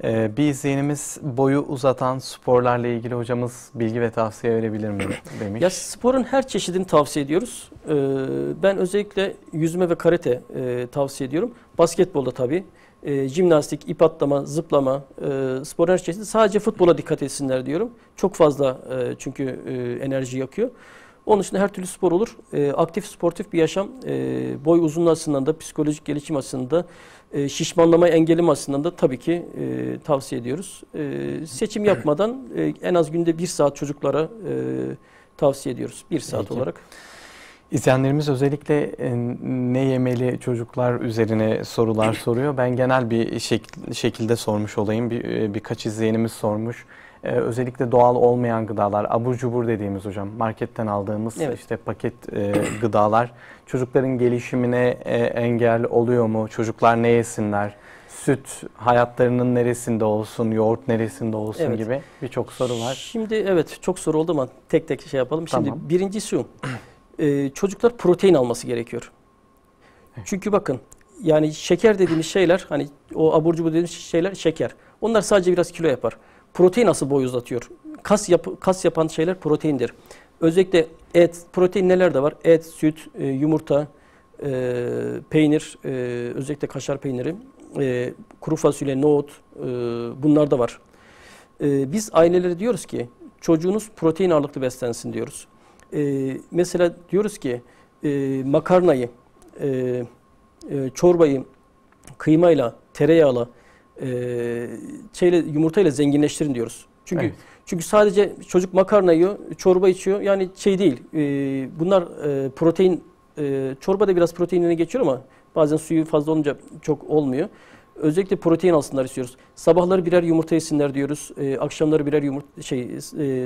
Bir izleyenimiz, boyu uzatan sporlarla ilgili hocamız bilgi ve tavsiye verebilir mi demiş. Ya sporun her çeşidini tavsiye ediyoruz. Ben özellikle yüzme ve karate tavsiye ediyorum. Basketbolda tabii. Jimnastik, ip atlama, zıplama, sporun her çeşidi. Sadece futbola dikkat etsinler diyorum. Çok fazla çünkü enerji yakıyor. Onun dışında her türlü spor olur. Aktif, sportif bir yaşam, boy uzunluğu açısından da, psikolojik gelişim açısından da, şişmanlamayı engelleme açısından da tabii ki tavsiye ediyoruz. Seçim yapmadan en az günde 1 saat çocuklara tavsiye ediyoruz. 1 saat Peki. olarak. İzleyenlerimiz özellikle ne yemeli çocuklar üzerine sorular soruyor. Ben genel bir şekilde sormuş olayım. Birkaç izleyenimiz sormuş. Özellikle doğal olmayan gıdalar, abur cubur dediğimiz hocam, marketten aldığımız işte paket gıdalar çocukların gelişimine engel oluyor mu? Çocuklar ne yesinler? Süt hayatlarının neresinde olsun, yoğurt neresinde olsun gibi birçok soru var. Şimdi evet, çok soru oldu ama tek tek şey yapalım. Şimdi Tamam. birincisi şu, çocuklar protein alması gerekiyor. Çünkü bakın, yani şeker dediğimiz şeyler, hani o abur cubur dediğimiz şeyler şeker. Onlar sadece biraz kilo yapar. Protein asıl boy uzatıyor. Kas yapan şeyler proteindir. Özellikle et, protein nelerde var? Et, süt, yumurta, peynir, özellikle kaşar peyniri, kuru fasulye, nohut, bunlar da var. Biz ailelere diyoruz ki çocuğunuz protein ağırlıklı beslensin diyoruz. Mesela diyoruz ki makarnayı, çorbayı kıymayla, tereyağla, yumurtayla zenginleştirin diyoruz. Çünkü Evet. çünkü sadece çocuk makarna yiyor, çorba içiyor. Yani şey değil. Bunlar protein, çorba da biraz proteinine geçiyor ama bazen suyu fazla olunca çok olmuyor. Özellikle protein alsınlar istiyoruz. Sabahları birer yumurta yesinler diyoruz. Akşamları birer yumurta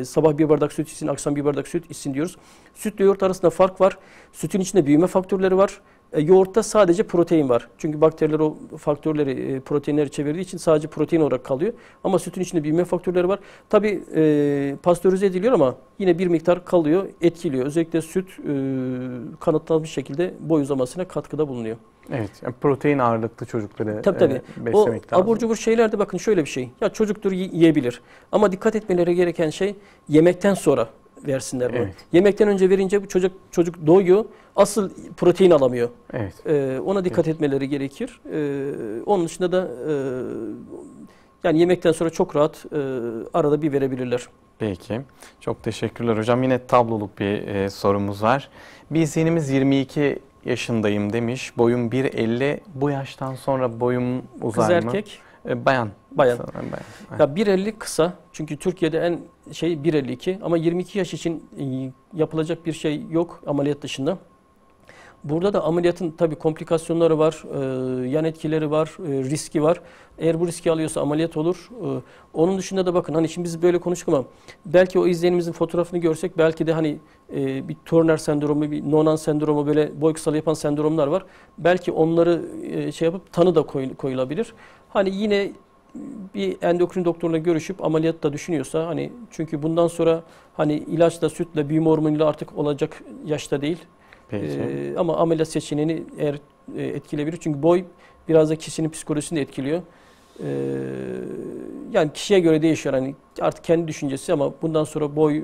sabah bir bardak süt içsin, akşam bir bardak süt içsin diyoruz. Sütle yoğurt arasında fark var. Sütün içinde büyüme faktörleri var. Yoğurtta sadece protein var. Çünkü bakteriler o faktörleri, proteinleri çevirdiği için sadece protein olarak kalıyor. Ama sütün içinde büyüme faktörleri var. Tabii pastörize ediliyor ama yine bir miktar kalıyor, etkiliyor. Özellikle süt kanıtlanmış şekilde boy uzamasına katkıda bulunuyor. Evet, yani protein ağırlıklı çocukları Tabii. O beslemek lazım. abur cubur şeylerde bakın şöyle bir şey. Ya çocuktur yiyebilir. Ama dikkat etmeleri gereken şey yemekten sonra versinler bunu. Evet. Yemekten önce verince bu çocuk doyuyor. Asıl protein alamıyor. Evet. Ona dikkat etmeleri gerekir. Onun dışında da yani yemekten sonra çok rahat arada bir verebilirler. Peki. Çok teşekkürler hocam. Yine tabloluk bir sorumuz var. Bir izleyenimiz 22 yaşındayım demiş. Boyum 1.50. Bu yaştan sonra boyum uzar Kız mı? erkek. Bayan. Bayan. Sanırım bayan. Ya 1.50 kısa. Çünkü Türkiye'de en 1.52 ama 22 yaş için yapılacak bir şey yok ameliyat dışında. Burada da ameliyatın tabii komplikasyonları var, yan etkileri var, riski var. Eğer bu riski alıyorsa ameliyat olur. Onun dışında da bakın hani şimdi biz böyle konuştuk ama belki o izleyenimizin fotoğrafını görsek belki de hani bir Turner sendromu, bir Noonan sendromu böyle boy kısalığı yapan sendromlar var. Belki onları şey yapıp tanı da koyulabilir. Hani yine bir endokrin doktoruna görüşüp ameliyat da düşünüyorsa hani çünkü bundan sonra hani ilaçla, sütle, büyüme hormonuyla artık olacak yaşta değil. Ama ameliyat seçeneğini eğer etkileyebilir. Çünkü boy biraz da kişinin psikolojisini de etkiliyor. Yani kişiye göre değişiyor. Hani artık kendi düşüncesi ama bundan sonra boy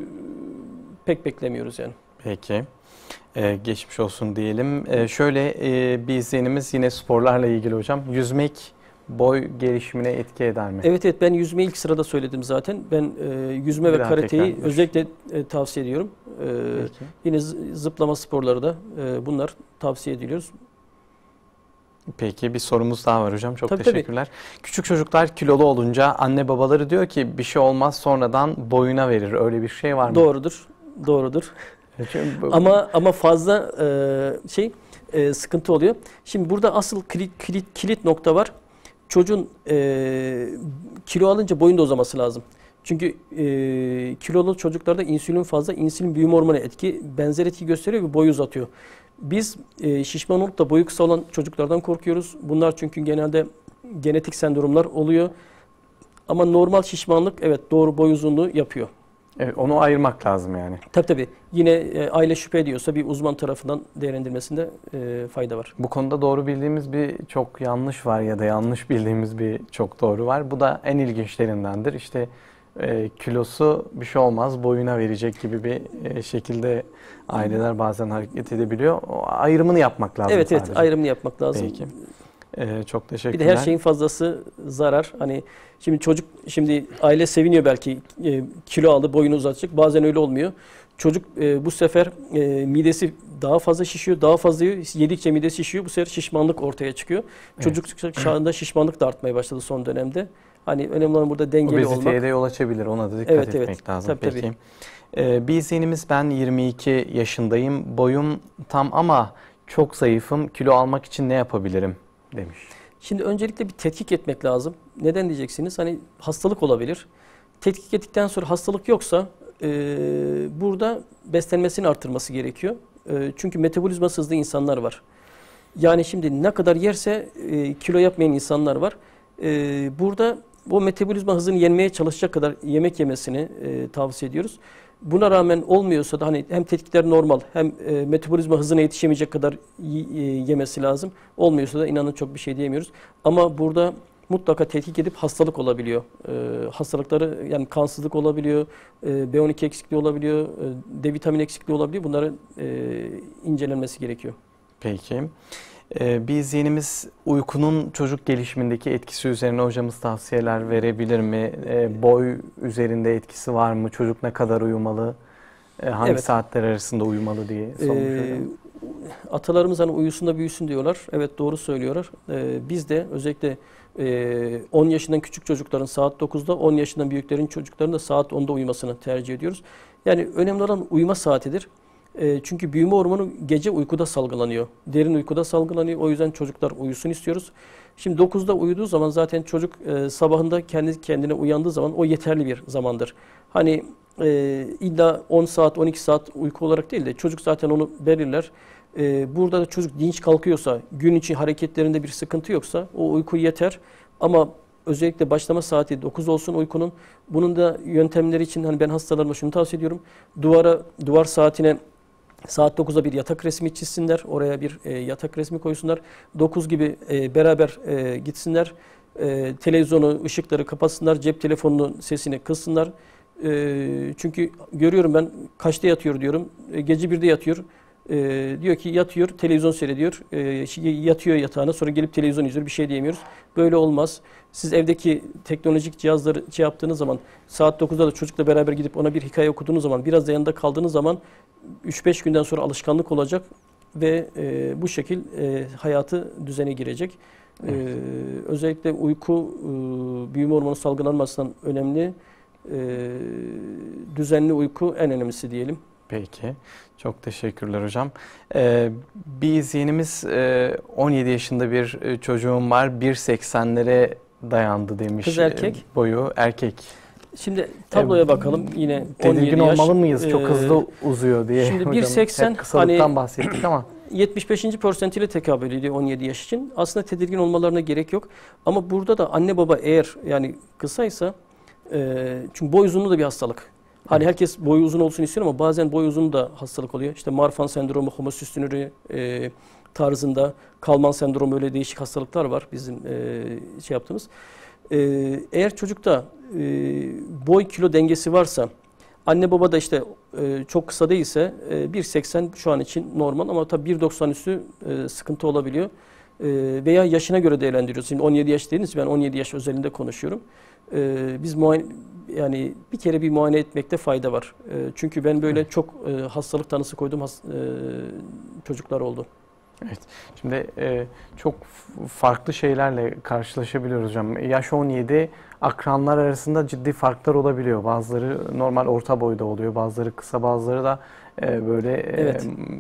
pek beklemiyoruz yani. Peki. Geçmiş olsun diyelim. Şöyle bir izleyenimiz yine sporlarla ilgili hocam. Yüzmek boy gelişimine etki eder mi? Evet ben yüzmeyi ilk sırada söyledim zaten. Ben yüzme ve karateyi özellikle tavsiye ediyorum. Yine zıplama sporları da bunlar tavsiye ediliyoruz. Peki bir sorumuz daha var hocam. Çok teşekkürler. Küçük çocuklar kilolu olunca anne babaları diyor ki bir şey olmaz sonradan boyuna verir. Öyle bir şey var mı? Doğrudur. ama fazla sıkıntı oluyor. Şimdi burada asıl kilit nokta var. Çocuğun kilo alınca boyun da uzaması lazım. Çünkü kilolu çocuklarda insülin fazla, insülin büyüme hormonu benzer etki gösteriyor ve boyu uzatıyor. Biz şişman olup da boyu kısa olan çocuklardan korkuyoruz. Bunlar çünkü genelde genetik sendromlar oluyor. Ama normal şişmanlık evet doğru boy uzunluğu yapıyor. Evet, onu ayırmak lazım yani. Tabii. Yine aile şüphe ediyorsa bir uzman tarafından değerlendirmesinde fayda var. Bu konuda doğru bildiğimiz bir çok yanlış var ya da yanlış bildiğimiz bir çok doğru var. Bu da en ilginçlerindendir. İşte kilosu bir şey olmaz boyuna verecek gibi bir şekilde aileler bazen hareket edebiliyor. O ayrımını yapmak lazım sadece. Evet ayrımını yapmak lazım. Peki. Çok teşekkürler. Bir de her şeyin fazlası zarar. Hani şimdi aile seviniyor belki kilo aldı boyunu uzatacak. Bazen öyle olmuyor. Çocuk bu sefer midesi daha fazla şişiyor, daha fazla yedikçe midesi şişiyor. Bu sefer şişmanlık ortaya çıkıyor. Evet. Çocuk çağında şişmanlık da artmaya başladı son dönemde. Hani önemli olan burada dengeli olmak. Obeziteye de yol açabilir. Ona da dikkat etmek lazım. Tabii. Bir izleyenimiz ben 22 yaşındayım. Boyum tam ama çok zayıfım. Kilo almak için ne yapabilirim demiş. Şimdi öncelikle bir tetkik etmek lazım. Neden diyeceksiniz? Hani hastalık olabilir. Tetkik ettikten sonra hastalık yoksa burada beslenmesini artırması gerekiyor. Çünkü metabolizması hızlı insanlar var. Yani şimdi ne kadar yerse kilo yapmayan insanlar var. Burada o metabolizma hızını yenmeye çalışacak kadar yemek yemesini tavsiye ediyoruz. Buna rağmen olmuyorsa da hani hem tetkikler normal hem metabolizma hızına yetişemeyecek kadar yemesi lazım. Olmuyorsa da inanın çok bir şey diyemiyoruz. Ama burada mutlaka tetkik edip hastalık olabiliyor. Hastalıkları yani kansızlık olabiliyor, B12 eksikliği olabiliyor, D vitamini eksikliği olabiliyor. Bunların incelenmesi gerekiyor. Peki. Bir izleyenimiz uykunun çocuk gelişimindeki etkisi üzerine hocamız tavsiyeler verebilir mi? Boy üzerinde etkisi var mı? Çocuk ne kadar uyumalı? Hangi saatler arasında uyumalı diye sormuş hocam. atalarımız hani uyusun da büyüsün diyorlar. Evet, doğru söylüyorlar. Biz de özellikle 10 yaşından küçük çocukların saat 9'da, 10 yaşından büyüklerin çocukların da saat 10'da uyumasını tercih ediyoruz. Yani önemli olan uyuma saatidir. Çünkü büyüme hormonu gece uykuda salgılanıyor. Derin uykuda salgılanıyor. O yüzden çocuklar uyusun istiyoruz. Şimdi 9'da uyuduğu zaman zaten çocuk sabahında kendi kendine uyandığı zaman o yeterli bir zamandır. Hani illa 10 saat, 12 saat uyku olarak değil de çocuk zaten onu belirler. Burada da çocuk dinç kalkıyorsa, gün içi hareketlerinde bir sıkıntı yoksa o uyku yeter. Ama özellikle başlama saati 9 olsun uykunun. Bunun da yöntemleri için hani ben hastalarıma şunu tavsiye ediyorum. Duvar saatine saat 9'da bir yatak resmi çizsinler. Oraya bir yatak resmi koysunlar. 9 gibi beraber gitsinler. Televizyonu, ışıkları kapatsınlar. Cep telefonunun sesini kıssınlar. Çünkü görüyorum ben kaçta yatıyor diyorum. Gece 1'de yatıyor. Diyor ki yatıyor, televizyon seyrediyor. Yatıyor yatağına, sonra gelip televizyon izliyor. Bir şey diyemiyoruz. Böyle olmaz. Siz evdeki teknolojik cihazları yaptığınız zaman, saat 9'da da çocukla beraber gidip ona bir hikaye okuduğunuz zaman, biraz da yanında kaldığınız zaman 3-5 günden sonra alışkanlık olacak ve bu şekil hayatı düzene girecek. Evet. Özellikle uyku büyüme hormonu salgılanmasından önemli. Düzenli uyku en önemlisi diyelim. Peki. Çok teşekkürler hocam. Bir izleyenimiz 17 yaşında bir çocuğum var. 1.80'lere dayandı demiş. Kız erkek? Boyu erkek. Şimdi tabloya bakalım. Yine tedirgin olmalı mıyız? Çok hızlı uzuyor diye. Şimdi 1.80 kısalıktan hani bahsettik ama 75. persentile tekabül ediyor 17 yaş için. Aslında tedirgin olmalarına gerek yok. Ama burada da anne baba eğer yani kısaysa çünkü boy uzunluğu da bir hastalık. Hani herkes boyu uzun olsun istiyor ama bazen boy uzun da hastalık oluyor. İşte Marfan sendromu, homosüstünürü tarzında, Kalman sendromu, öyle değişik hastalıklar var bizim yaptığımız. Eğer çocukta boy kilo dengesi varsa, anne baba da işte çok kısa değilse 1.80 şu an için normal ama tabii 1.90 üstü sıkıntı olabiliyor. Veya yaşına göre değerlendiriyoruz. Şimdi 17 yaş dediniz, ben 17 yaş özelinde konuşuyorum. Biz yani bir kere bir muayene etmekte fayda var. Çünkü ben böyle çok hastalık tanısı koyduğum çocuklar oldu. Evet. Şimdi çok farklı şeylerle karşılaşabiliyoruz hocam. Yaş 17, akranlar arasında ciddi farklar olabiliyor. Bazıları normal orta boyda oluyor, bazıları kısa, bazıları da böyle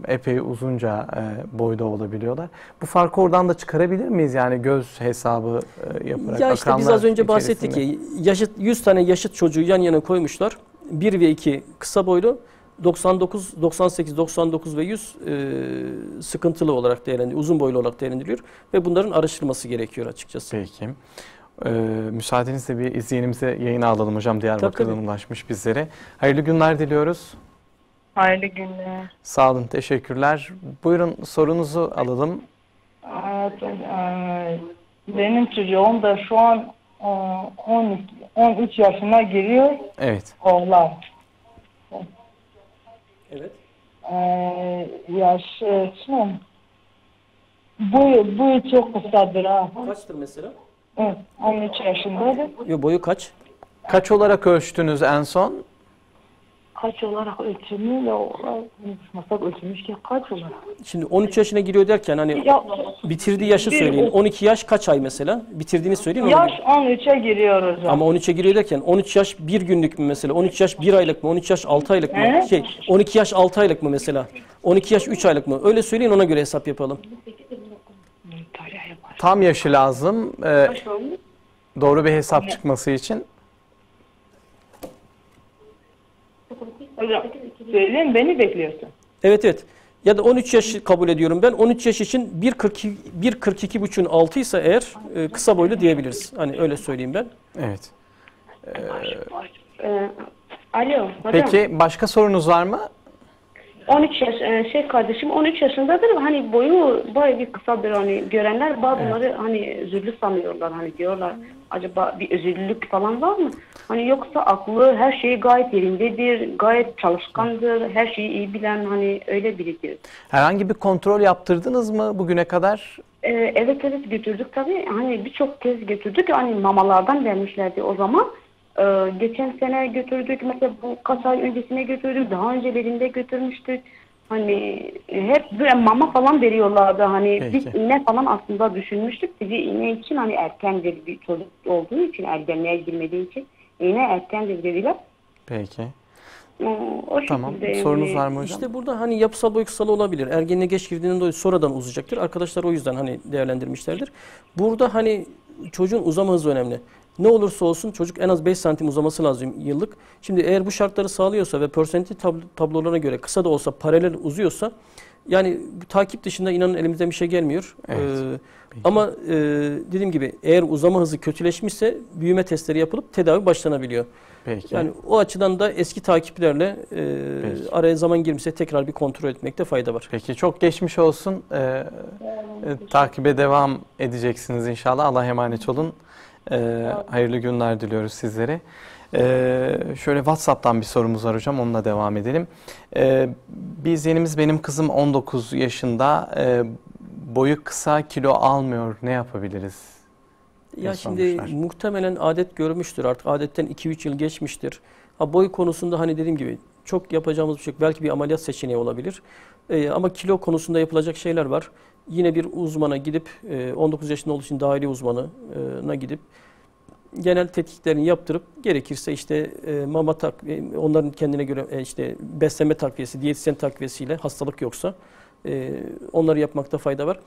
epey uzunca boyda olabiliyorlar. Bu farkı oradan da çıkarabilir miyiz? Yani göz hesabı yaparak. Ya işte biz az önce bahsettik ki 100 tane yaşıt çocuğu yan yana koymuşlar. 1 ve 2 kısa boylu, 99, 98, 99 ve 100 sıkıntılı olarak değerlendiriyor, uzun boylu olarak değerlendiriliyor ve bunların araştırılması gerekiyor açıkçası. Peki. Müsaadenizle bir izleyenimize yayına alalım hocam. Diyarbakır'dan ulaşmış bizlere. Hayırlı günler diliyoruz. Hayırlı günler. Sağ olun, teşekkürler. Buyurun, sorunuzu alalım. Benim çocuğum da şu an 13 yaşına giriyor. Evet. Oğlan. Evet. Boyu çok kısadır ha. Kaçtır mesela? Evet, 13 yaşındadır. Yo, boyu kaç? Kaç olarak ölçtünüz en son? Kaç olarak ölçümü de masak ölçülmüş ki kaç olarak? Şimdi 13 yaşına giriyor derken hani bitirdiği yaşı söyleyin. 12 yaş kaç ay mesela? Bitirdiğini söyleyin. Yaş 13'e giriyor hocam. Ama 13'e giriyor derken 13 yaş 1 günlük mü mesela? 13 yaş 1 aylık mı? 13 yaş 6 aylık mı? 12 yaş 6 aylık mı mesela? 12 yaş 3 aylık mı? Öyle söyleyin, ona göre hesap yapalım. Tam yaşı lazım. Doğru bir hesap çıkması için. Hocam söyleyeyim, beni bekliyorsun. Evet. Ya da 13 yaş kabul ediyorum ben. 13 yaş için 1.42,5'un altıysa eğer kısa boylu diyebiliriz. Hani öyle söyleyeyim ben. Evet. Alo hocam. Peki başka sorunuz var mı? 13 yaş kardeşim 13 yaşındadır. Hani boyu bayağı bir kısadır, hani görenler bazıları hani özürlü sanıyorlar, hani diyorlar acaba bir özürlülük falan var mı? Hani yoksa aklı, her şeyi gayet yerindedir, gayet çalışkandır, her şeyi iyi bilen, hani öyle biridir. Herhangi bir kontrol yaptırdınız mı bugüne kadar? Evet götürdük tabii, hani birçok kez götürdük, hani mamalardan vermişlerdi o zaman. Geçen sene götürdük, mesela bu kaç ay öncesine götürdük, daha öncelerinde götürmüştük. Hani hep böyle mama falan veriyorlardı. Hani Peki. biz iğne falan aslında düşünmüştük. Bizi iğne için hani erkendir, bir çocuk olduğu için, ergenliğe girmediği için iğne erkendir dediler. Peki. O Tamam. şekilde Sorunuz yani. var mı hocam? İşte burada hani yapısal boy kısalığı olabilir. Ergenliğe geç girdiğinde dolayı sonradan uzayacaktır. Arkadaşlar o yüzden hani değerlendirmişlerdir. Burada hani çocuğun uzama hızı önemli. Ne olursa olsun çocuk en az 5 santim uzaması lazım yıllık. Şimdi eğer bu şartları sağlıyorsa ve persenti tablolarına göre kısa da olsa paralel uzuyorsa yani bu takip dışında inanın elimizden bir şey gelmiyor. Evet. Ama dediğim gibi eğer uzama hızı kötüleşmişse büyüme testleri yapılıp tedavi başlanabiliyor. Peki. Yani o açıdan da eski takiplerle Peki. araya zaman girmişse tekrar bir kontrol etmekte fayda var. Peki çok geçmiş olsun. Takibe devam edeceksiniz inşallah. Allah'a emanet olun. Hayırlı günler diliyoruz sizlere. Şöyle WhatsApp'tan bir sorumuz var hocam. Onunla devam edelim. Bir izleyenimiz benim kızım 19 yaşında. Boyu kısa, kilo almıyor. Ne yapabiliriz? Ya Sormuşlar. şimdi muhtemelen adet görmüştür artık. Adetten 2-3 yıl geçmiştir. Ha, boy konusunda hani dediğim gibi çok yapacağımız bir şey yok. Belki bir ameliyat seçeneği olabilir. Ama kilo konusunda yapılacak şeyler var. Yine bir uzmana gidip 19 yaşında olduğu için dahiliye uzmanına gidip genel tetkiklerini yaptırıp gerekirse işte mama onların kendine göre işte beslenme takviyesi, diyetisyen takviyesiyle hastalık yoksa onları yapmakta fayda var.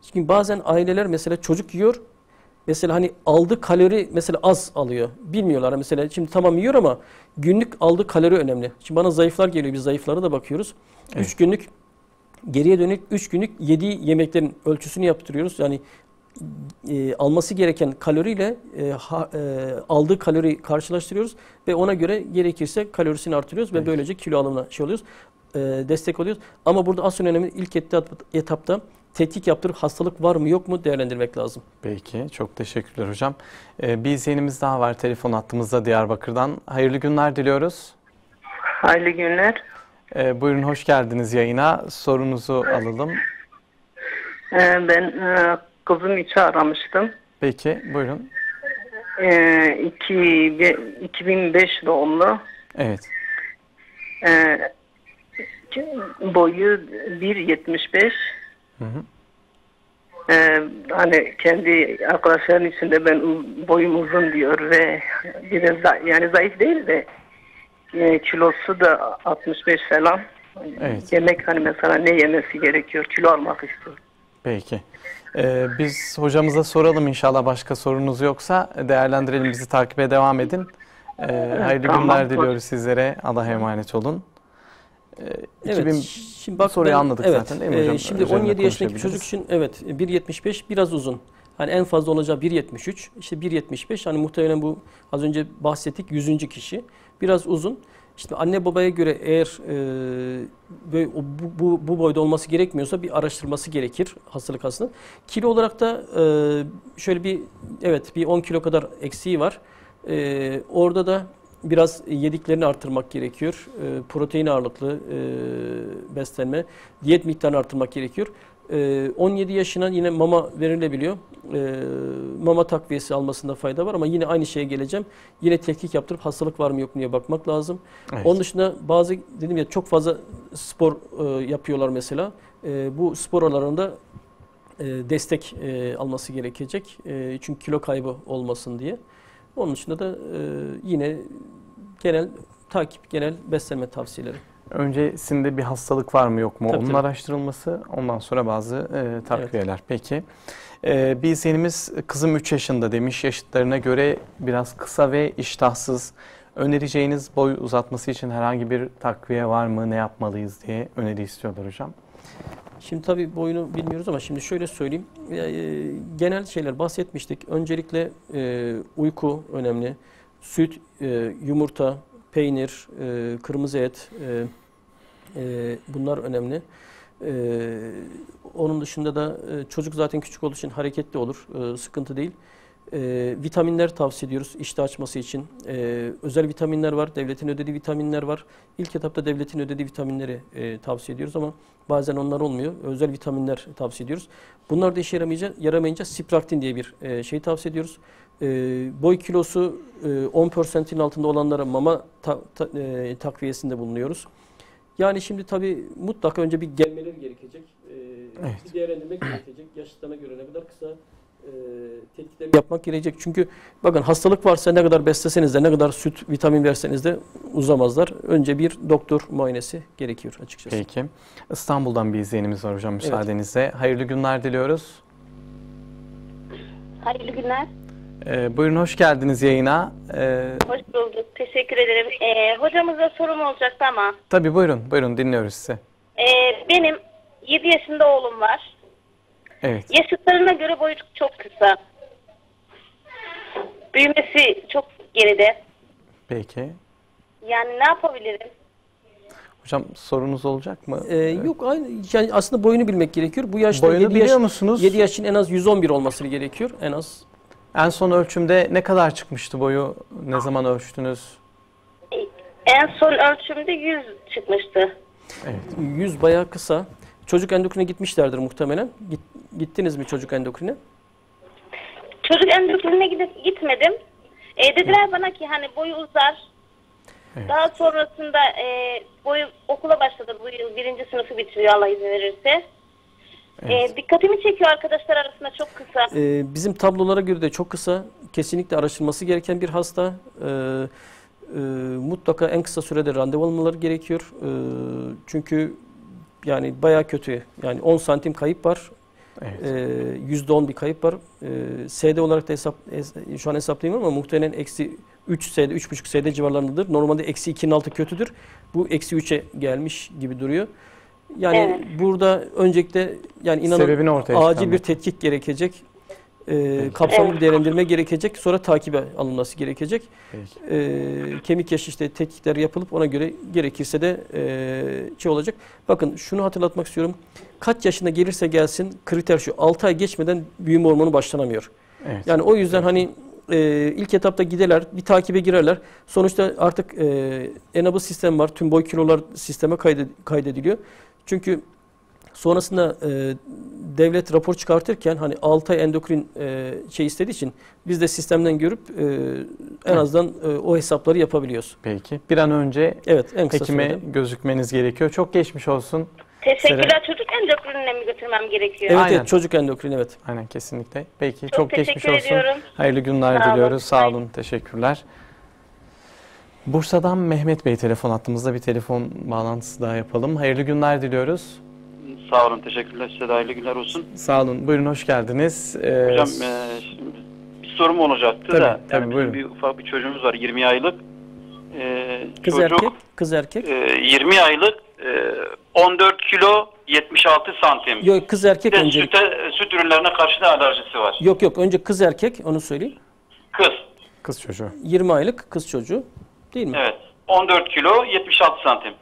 Çünkü bazen aileler mesela çocuk yiyor. Mesela hani aldığı kalori mesela az alıyor. Bilmiyorlar mesela şimdi tamam yiyor ama günlük aldığı kalori önemli. Şimdi bana zayıflar geliyor. Biz zayıflara da bakıyoruz. Evet. 3 günlük geriye dönük 3 günlük yediği yemeklerin ölçüsünü yaptırıyoruz. Yani alması gereken kaloriyle aldığı kaloriyi karşılaştırıyoruz ve ona göre gerekirse kalorisini artırıyoruz ve böylece kilo alımına oluyoruz. Destek oluyoruz. Ama burada asıl önemli ilk etapta tetkik yaptırıp hastalık var mı yok mu değerlendirmek lazım. Peki. Çok teşekkürler hocam. Bir izleyenimiz daha var telefon hattımızda Diyarbakır'dan. Hayırlı günler diliyoruz. Hayırlı günler. Buyurun hoş geldiniz yayına. Sorunuzu alalım. Ben kızım için aramıştım. Peki buyurun. 2005 doğumlu. Evet. Boyu 1.75. Hı hı. Hani kendi arkadaşların içinde ben boyum uzun diyor ve biraz yani zayıf değil de kilosu da 65 falan. Evet. Yemek hani mesela ne yemesi gerekiyor? Kilo almak istiyor. Peki. Biz hocamıza soralım inşallah başka sorunuz yoksa değerlendirelim, bizi takibe devam edin. Hayırlı Tamam. günler diliyoruz sizlere. Allah'a emanet olun. Evet. Şimdi bak soruyu anladık evet, zaten değil mi hocam? Şimdi Üzerine 17 yaşındaki konuşabiliriz. çocuk için evet 1.75 biraz uzun. Hani en fazla olacağı 1.73. İşte 1.75 hani muhtemelen bu az önce bahsettik 100. kişi. Biraz uzun. İşte anne babaya göre eğer böyle bu boyda olması gerekmiyorsa bir araştırması gerekir hastalık aslında. Kilo olarak da şöyle bir 10 kilo kadar eksiği var. Orada da biraz yediklerini artırmak gerekiyor. Protein ağırlıklı beslenme, diyet miktarını artırmak gerekiyor. 17 yaşına yine mama verilebiliyor. Mama takviyesi almasında fayda var ama yine aynı şeye geleceğim. Yine tetkik yaptırıp hastalık var mı yok mu diye bakmak lazım. Evet. Onun dışında bazı dedim ya çok fazla spor yapıyorlar mesela. Bu spor alanında destek alması gerekecek. Çünkü kilo kaybı olmasın diye. Onun dışında da yine genel takip, genel beslenme tavsiyeleri. Öncesinde bir hastalık var mı yok mu? Tabii, Onun tabii. araştırılması, ondan sonra bazı takviyeler. Peki. Bir izleyenimiz kızım 3 yaşında demiş. Yaşıtlarına göre biraz kısa ve iştahsız. Önereceğiniz boy uzatması için herhangi bir takviye var mı? Ne yapmalıyız diye öneri istiyorlar hocam. Şimdi tabii boyunu bilmiyoruz ama şimdi şöyle söyleyeyim. Genel şeyler bahsetmiştik. Öncelikle uyku önemli. Süt, yumurta, peynir, kırmızı et bunlar önemli. Onun dışında da çocuk zaten küçük olduğu için hareketli olur. Sıkıntı değil. Vitaminler tavsiye ediyoruz iştah açması için. Özel vitaminler var, devletin ödediği vitaminler var. İlk etapta devletin ödediği vitaminleri tavsiye ediyoruz ama bazen onlar olmuyor. Özel vitaminler tavsiye ediyoruz. Bunlar da işe yaramayınca Spraktin diye bir şey tavsiye ediyoruz. Boy kilosu 10%'in altında olanlara mama takviyesinde bulunuyoruz. Yani şimdi tabii mutlaka önce bir gelmeleri gerekecek. Evet. Bir değerlendirmek gerekecek. Yaşlarına göre ne kadar kısa tetkikler yapmak gerekecek. Çünkü bakın hastalık varsa ne kadar besleseniz de ne kadar süt, vitamin verseniz de uzamazlar. Önce bir doktor muayenesi gerekiyor açıkçası. Peki. İstanbul'dan bir izleyenimiz var hocam müsaadenizle. Hayırlı günler diliyoruz. Hayırlı günler. Buyurun hoş geldiniz yayına. Hoş bulduk. Teşekkür ederim. Hocamıza sorum olacaktı ama. Tabii buyurun dinliyoruz sizi. Benim 7 yaşında oğlum var. Evet. Yaşıtlarına göre boyu çok kısa. Büyümesi çok geride. Peki. Yani ne yapabilirim? Hocam sorunuz olacak mı? Yok aynı yani aslında boyunu bilmek gerekiyor. Bu yaşta Boyunu 7 biliyor musunuz? 7 yaşın en az 111 olması gerekiyor en az. En son ölçümde ne kadar çıkmıştı boyu? Ne zaman ölçtünüz? En son ölçümde 100 çıkmıştı. Evet. 100 bayağı kısa. Çocuk endokrine gitmişlerdir muhtemelen. Gittiniz mi çocuk endokrine? Çocuk endokrinine gitmedim. Dediler bana ki hani boyu uzar. Evet. Daha sonrasında boyu okula başladı. Bu yıl 1. sınıfı bitiriyor Allah izin verirse. Evet. Dikkatimi çekiyor arkadaşlar arasında çok kısa. Bizim tablolara göre de çok kısa. Kesinlikle araştırılması gereken bir hasta. Mutlaka en kısa sürede randevu almaları gerekiyor. Çünkü yani bayağı kötü. Yani 10 santim kayıp var. Evet. %10 bir kayıp var. SD olarak da şu an hesaplayayım ama muhtemelen eksi 3 SD, 3,5 SD civarlarındadır. Normalde eksi 2'nin altı kötüdür. Bu eksi 3'e gelmiş gibi duruyor. Yani Evet. burada öncelikle yani inanın Sebebini ortaya acil çıkarmak. bir tetkik gerekecek. Kapsamlı bir değerlendirme gerekecek. Sonra takibe alınması gerekecek. Peki. Kemik yaşı işte tetkikler yapılıp ona göre gerekirse de şey olacak. Bakın şunu hatırlatmak istiyorum. Kaç yaşına gelirse gelsin kriter şu: 6 ay geçmeden büyüme hormonu başlanamıyor. Evet. Yani o yüzden hani ilk etapta giderler, bir takibe girerler. Sonuçta artık ENAB'ı sistem var. Tüm boy kilolar sisteme kaydediliyor. Çünkü sonrasında devlet rapor çıkartırken hani 6 ay endokrin şey istediği için biz de sistemden görüp en azından o hesapları yapabiliyoruz. Peki. Bir an önce Evet, en kısa hekime sürede. gözükmeniz gerekiyor. Çok geçmiş olsun. Teşekkürler. Çocuk endokrinine mi götürmem gerekiyor? Evet, Aynen. evet, çocuk endokrin evet. Aynen kesinlikle. Peki çok geçmiş teşekkür olsun. ediyorum. Hayırlı günler Sağ olun. diliyoruz. Sağ olun. Teşekkürler. Bursa'dan Mehmet Bey telefon attığımızda bir telefon bağlantısı daha yapalım. Hayırlı günler diliyoruz. Sağ olun, teşekkürler. Size de hayırlı günler olsun. Sağ olun. Buyurun hoş geldiniz. Hocam şimdi bir sorum olacaktı Tabii, da. tabii, Yani buyurun. bizim bir ufak bir çocuğumuz var, 20 aylık. Kız Çocuk erkek, kız erkek. 20 aylık, 14 kilo 76 santim. Yok, kız erkek Bir de önce. süt ürünlerine karşı da alerjisi var. Yok, önce kız erkek, onu söyleyeyim. Kız, Kız çocuğu. 20 aylık kız çocuğu değil mi? evet. 14 kilo 76 santim.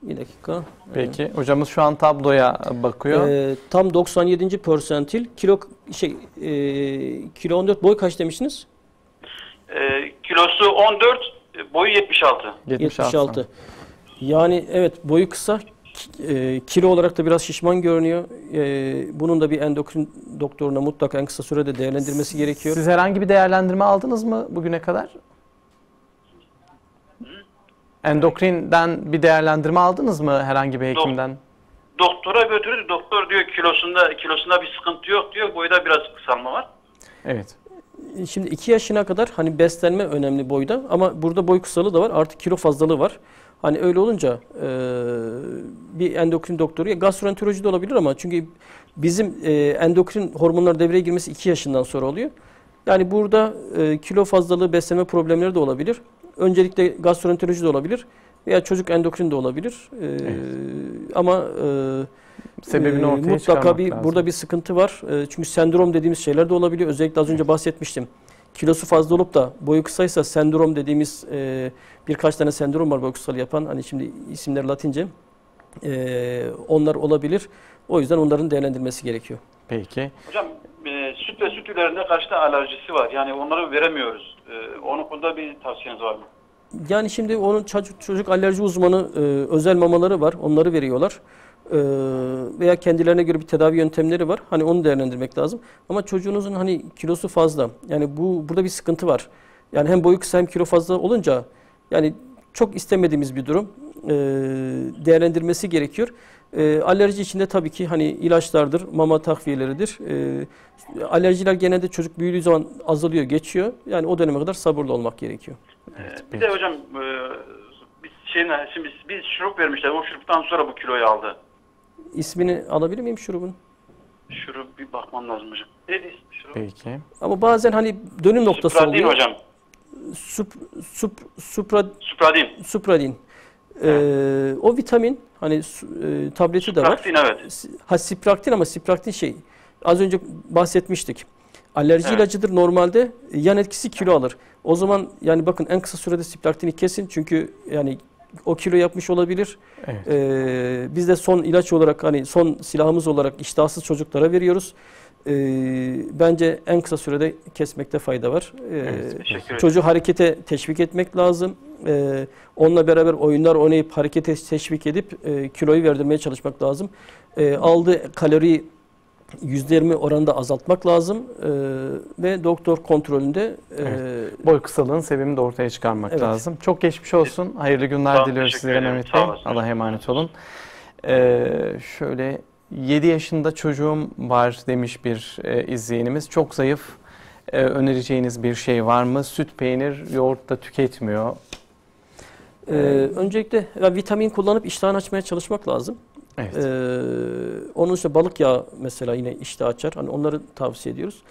Bir dakika. Peki. Hocamız şu an tabloya bakıyor. Tam 97. persentil kilo kilo 14, boy kaç demiştiniz? Kilosu 14, boyu 76. 76. Yani evet, boyu kısa. Kilo olarak da biraz şişman görünüyor. Bunun da bir endokrin doktoruna mutlaka en kısa sürede değerlendirmesi gerekiyor. Siz herhangi bir değerlendirme aldınız mı bugüne kadar? Endokrinden bir değerlendirme aldınız mı herhangi bir hekimden? Doktora götürdü. Doktor diyor kilosunda bir sıkıntı yok diyor. Boyda biraz kısalma var. Evet. Şimdi 2 yaşına kadar hani beslenme önemli boyda, ama burada boy kısalığı da var, artık kilo fazlalığı var. Hani öyle olunca bir endokrin doktoru, ya gastroenteroloji de olabilir, ama çünkü bizim endokrin hormonlar devreye girmesi 2 yaşından sonra oluyor. Yani burada kilo fazlalığı, beslenme problemleri de olabilir. Öncelikle gastroenteroloji de olabilir veya çocuk endokrin de olabilir. Ama Sebebini ortaya mutlaka çıkarmak bir lazım. burada bir sıkıntı var. Çünkü sendrom dediğimiz şeyler de olabiliyor. Özellikle az önce bahsetmiştim. Kilosu fazla olup da boyu kısaysa sendrom dediğimiz birkaç tane sendrom var boy kısalığı yapan. Hani şimdi isimler Latince. Onlar olabilir. O yüzden onların değerlendirilmesi gerekiyor. Peki. Hocam süt ve süt ürünlerine karşı da alerjisi var. Yani onları veremiyoruz. Onun konuda bir tavsiyeniz var mı? Yani şimdi onun çocuk alerji uzmanı özel mamaları var. Onları veriyorlar. Veya kendilerine göre bir tedavi yöntemleri var. Hani onu değerlendirmek lazım. Ama çocuğunuzun hani kilosu fazla. Yani burada bir sıkıntı var. Yani hem boyu kısa hem kilo fazla olunca yani çok istemediğimiz bir durum. değerlendirmesi gerekiyor. Alerji içinde tabii ki hani ilaçlardır, mama takviyeleridir. Alerjiler genelde çocuk büyüdüğü zaman azalıyor, geçiyor. Yani o döneme kadar sabırlı olmak gerekiyor. Bir de hocam şimdi biz şurup vermişler. O şuruptan sonra bu kiloyu aldı. İsmini alabilir miyim şurubun? Şurup bir bakmam lazım hocam. Neydi ismi şurup? Peki. Ama bazen hani dönüm noktası Supradin oluyor. hocam. Supradin. Supradin. O vitamin hani tableti de var. Supraktin, evet. Spraktin ama spraktin az önce bahsetmiştik. Alerji Evet. ilacıdır normalde, yan etkisi kilo alır. O zaman yani bakın en kısa sürede spraktini kesin çünkü yani o kilo yapmış olabilir. Evet. Biz de son ilaç olarak hani son silahımız olarak iştahsız çocuklara veriyoruz. Bence en kısa sürede kesmekte fayda var. Teşekkür ederim. Çocuğu harekete teşvik etmek lazım. Onunla beraber oyunlar oynayıp harekete teşvik edip kiloyu verdirmeye çalışmak lazım. Aldığı kaloriyi %20 oranında azaltmak lazım ve doktor kontrolünde Boy kısalığın sebebini de ortaya çıkarmak Evet. lazım. Çok geçmiş olsun. Hayırlı günler Tamam, diliyoruz teşekkür sizlere ederim. Mehmet Sağ Bey. olasın. Allah'a emanet olun. Şöyle 7 yaşında çocuğum var demiş bir izleyenimiz. Çok zayıf. Önereceğiniz bir şey var mı? Süt, peynir, yoğurt da tüketmiyor. öncelikle vitamin kullanıp iştahını açmaya çalışmak lazım. Evet. Onun için balık yağı mesela yine iştah açar. Hani onları tavsiye ediyoruz.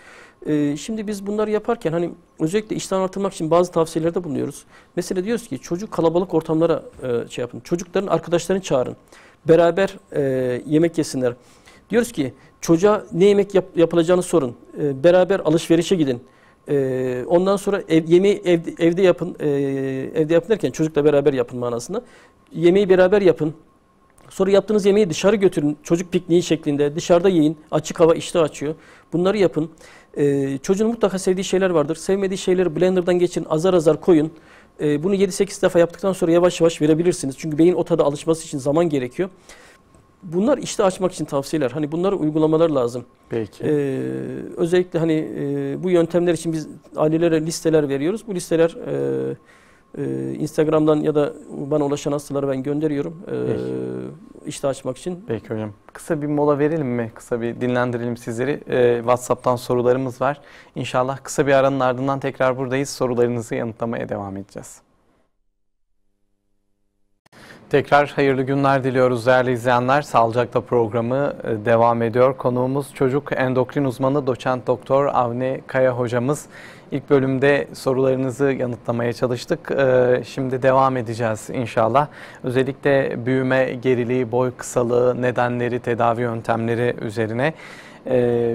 Şimdi biz bunları yaparken hani özellikle iştahını artırmak için bazı tavsiyelerde bulunuyoruz. Mesela diyoruz ki çocuk kalabalık ortamlara yapın. Çocukların arkadaşlarını çağırın. Beraber yemek yesinler. Diyoruz ki çocuğa ne yemek yapılacağını sorun. Beraber alışverişe gidin. Ondan sonra yemeği evde yapın. Evde yapın derken çocukla beraber yapın manasında. Yemeği beraber yapın. Sonra yaptığınız yemeği dışarı götürün. Çocuk pikniği şeklinde dışarıda yiyin. Açık hava iştah açıyor. Bunları yapın. Çocuğun mutlaka sevdiği şeyler vardır. Sevmediği şeyleri blenderdan geçirin. Azar azar koyun. Bunu 7-8 defa yaptıktan sonra yavaş yavaş verebilirsiniz. Çünkü beyin o tada alışması için zaman gerekiyor. Bunlar iştah açmak için tavsiyeler. Hani bunları uygulamalar lazım. Peki. Özellikle hani bu yöntemler için biz ailelere listeler veriyoruz. Bu listeler Instagram'dan ya da bana ulaşan hastalara ben gönderiyorum. İştah açmak için. Peki hocam. Kısa bir mola verelim mi? Kısa bir dinlendirelim sizleri. WhatsApp'tan sorularımız var. İnşallah kısa bir aranın ardından tekrar buradayız. Sorularınızı yanıtlamaya devam edeceğiz. Tekrar hayırlı günler diliyoruz değerli izleyenler. Sağlıcakla programı devam ediyor. Konuğumuz çocuk endokrin uzmanı doçent doktor Avni Kaya hocamız. İlk bölümde sorularınızı yanıtlamaya çalıştık. Şimdi devam edeceğiz inşallah. Özellikle büyüme geriliği, boy kısalığı, nedenleri, tedavi yöntemleri üzerine.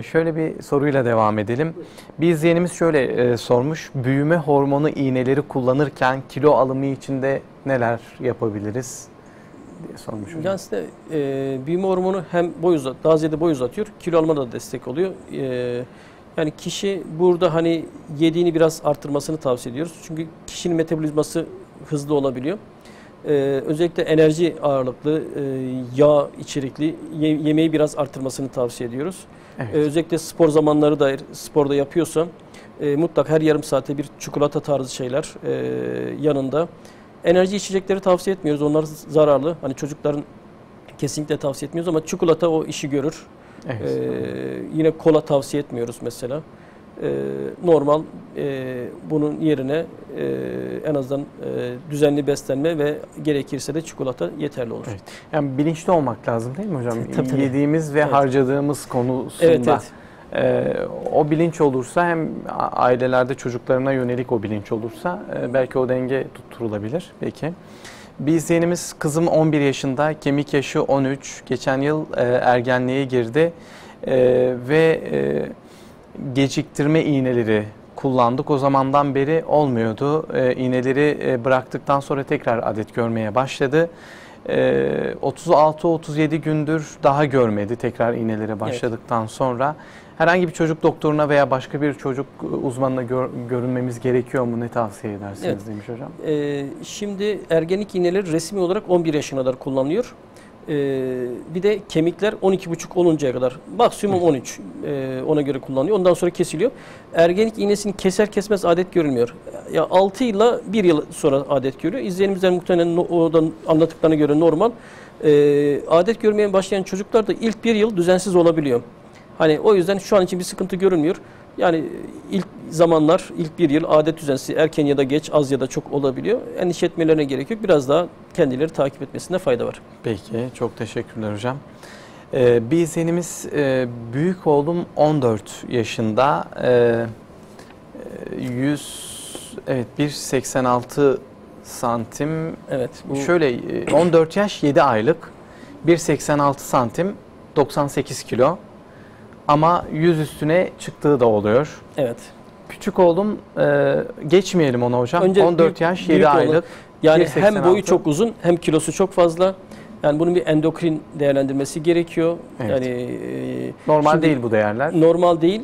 Şöyle bir soruyla devam edelim. Bir izleyenimiz şöyle sormuş. Büyüme hormonu iğneleri kullanırken kilo alımı için de neler yapabiliriz diye sormuş. Yani aslında büyüme hormonu hem daha ziyade boy uzatıyor, kilo almada da destek oluyor. Yani kişi burada hani yediğini biraz arttırmasını tavsiye ediyoruz. Çünkü kişinin metabolizması hızlı olabiliyor. Özellikle enerji ağırlıklı, yağ içerikli yemeği biraz arttırmasını tavsiye ediyoruz. Evet. Özellikle spor zamanları dair sporda yapıyorsa mutlaka her yarım saate bir çikolata tarzı şeyler yanında. Enerji içecekleri tavsiye etmiyoruz. Onlar zararlı. Hani çocukların kesinlikle tavsiye etmiyoruz ama çikolata o işi görür. Evet. Yine kola tavsiye etmiyoruz mesela. Normal bunun yerine en azından düzenli beslenme ve gerekirse de çikolata yeterli olur. Evet. Yani bilinçli olmak lazım değil mi hocam? Tabii. Yediğimiz ve Evet. harcadığımız konusunda. Evet. O bilinç olursa hem ailelerde çocuklarına yönelik o bilinç olursa belki o denge tutturulabilir. Peki. Bir izleyenimiz kızım 11 yaşında, kemik yaşı 13, geçen yıl ergenliğe girdi ve geciktirme iğneleri kullandık. O zamandan beri olmuyordu. İğneleri bıraktıktan sonra tekrar adet görmeye başladı. 36-37 gündür daha görmedi tekrar iğnelere başladıktan sonra. Herhangi bir çocuk doktoruna veya başka bir çocuk uzmanına görünmemiz gerekiyor mu? Ne tavsiye edersiniz demiş hocam. Şimdi ergenlik iğneleri resmi olarak 11 yaşına kadar kullanılıyor. Bir de kemikler 12,5 oluncaya kadar maksimum 13 ona göre kullanılıyor. Ondan sonra kesiliyor. Ergenlik iğnesini keser kesmez adet görülmüyor. Ya 6 yılla 1 yıl sonra adet görüyor. İzleyenimizden muhtemelen oradan anlattıklarına göre normal. Adet görmeye başlayan çocuklar da ilk 1 yıl düzensiz olabiliyor. Hani o yüzden şu an için bir sıkıntı görünmüyor. Yani ilk zamanlar, ilk 1 yıl adet düzensiz, erken ya da geç, az ya da çok olabiliyor. Endişe etmelerine gerek yok. Biraz daha kendileri takip etmesinde fayda var. Peki, çok teşekkürler hocam. Bir izlenimiz, büyük oğlum 14 yaşında, 1.86 santim. Evet. Şöyle 14 yaş 7 aylık, 1.86 santim, 98 kilo. Ama 100 üstüne çıktığı da oluyor. Evet. Küçük oğlum, geçmeyelim ona hocam. Önce 14 yaş 7 aylık. Yani 1.86. hem boyu çok uzun hem kilosu çok fazla. Yani bunun bir endokrin değerlendirmesi gerekiyor. Evet. Yani Normal şimdi değil bu değerler. normal değil.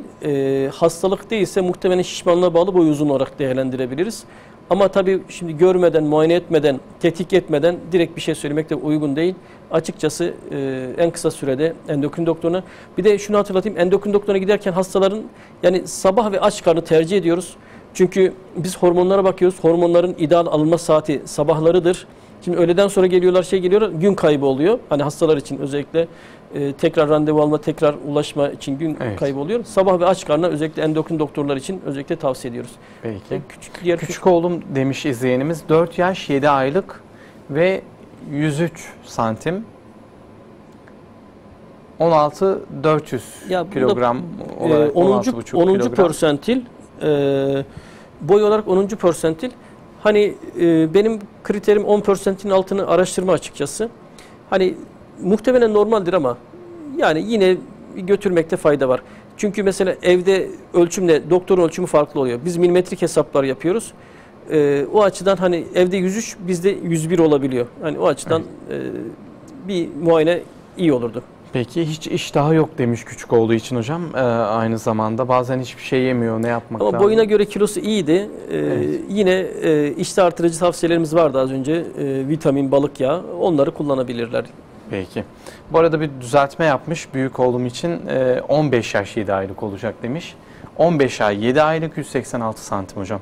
Hastalık değilse muhtemelen şişmanlığa bağlı boy uzun olarak değerlendirebiliriz. Ama tabii şimdi görmeden, muayene etmeden, tetkik etmeden direkt bir şey söylemek de uygun değil. Açıkçası en kısa sürede endokrin doktoruna, bir de şunu hatırlatayım, endokrin doktoruna giderken hastaların yani sabah ve aç karnı tercih ediyoruz. Çünkü biz hormonlara bakıyoruz. Hormonların ideal alınma saati sabahlarıdır. Şimdi öğleden sonra geliyorlar, gün kaybı oluyor. Hani hastalar için özellikle tekrar randevu alma, tekrar ulaşma için gün kaybı oluyor. Sabah ve aç karnına özellikle endokrin doktorlar için özellikle tavsiye ediyoruz. Peki. Diğer küçük oğlum demiş izleyenimiz, 4 yaş 7 aylık ve 103 santim. 16.400 kilogram olarak 10. 16,5 kilogram. persentil boy olarak 10. persentil. Hani benim kriterim 10 persentilin altını araştırma açıkçası. Hani muhtemelen normaldir ama yani yine götürmekte fayda var. Çünkü mesela evde ölçümle doktorun ölçümü farklı oluyor. Biz milimetrik hesaplar yapıyoruz. O açıdan hani evde 103, bizde 101 olabiliyor. Hani o açıdan bir muayene iyi olurdu. Peki hiç iştahı yok demiş küçük olduğu için hocam. Aynı zamanda bazen hiçbir şey yemiyor. Ne yapmak lazım? Ama boyuna göre kilosu iyiydi. Yine iştah artırıcı tavsiyelerimiz vardı az önce. Vitamin, balık yağı, onları kullanabilirler. Peki. Bu arada bir düzeltme yapmış büyük oğlum için, 15 yaş 7 aylık olacak demiş. 15 ay 7 aylık 186 santim hocam.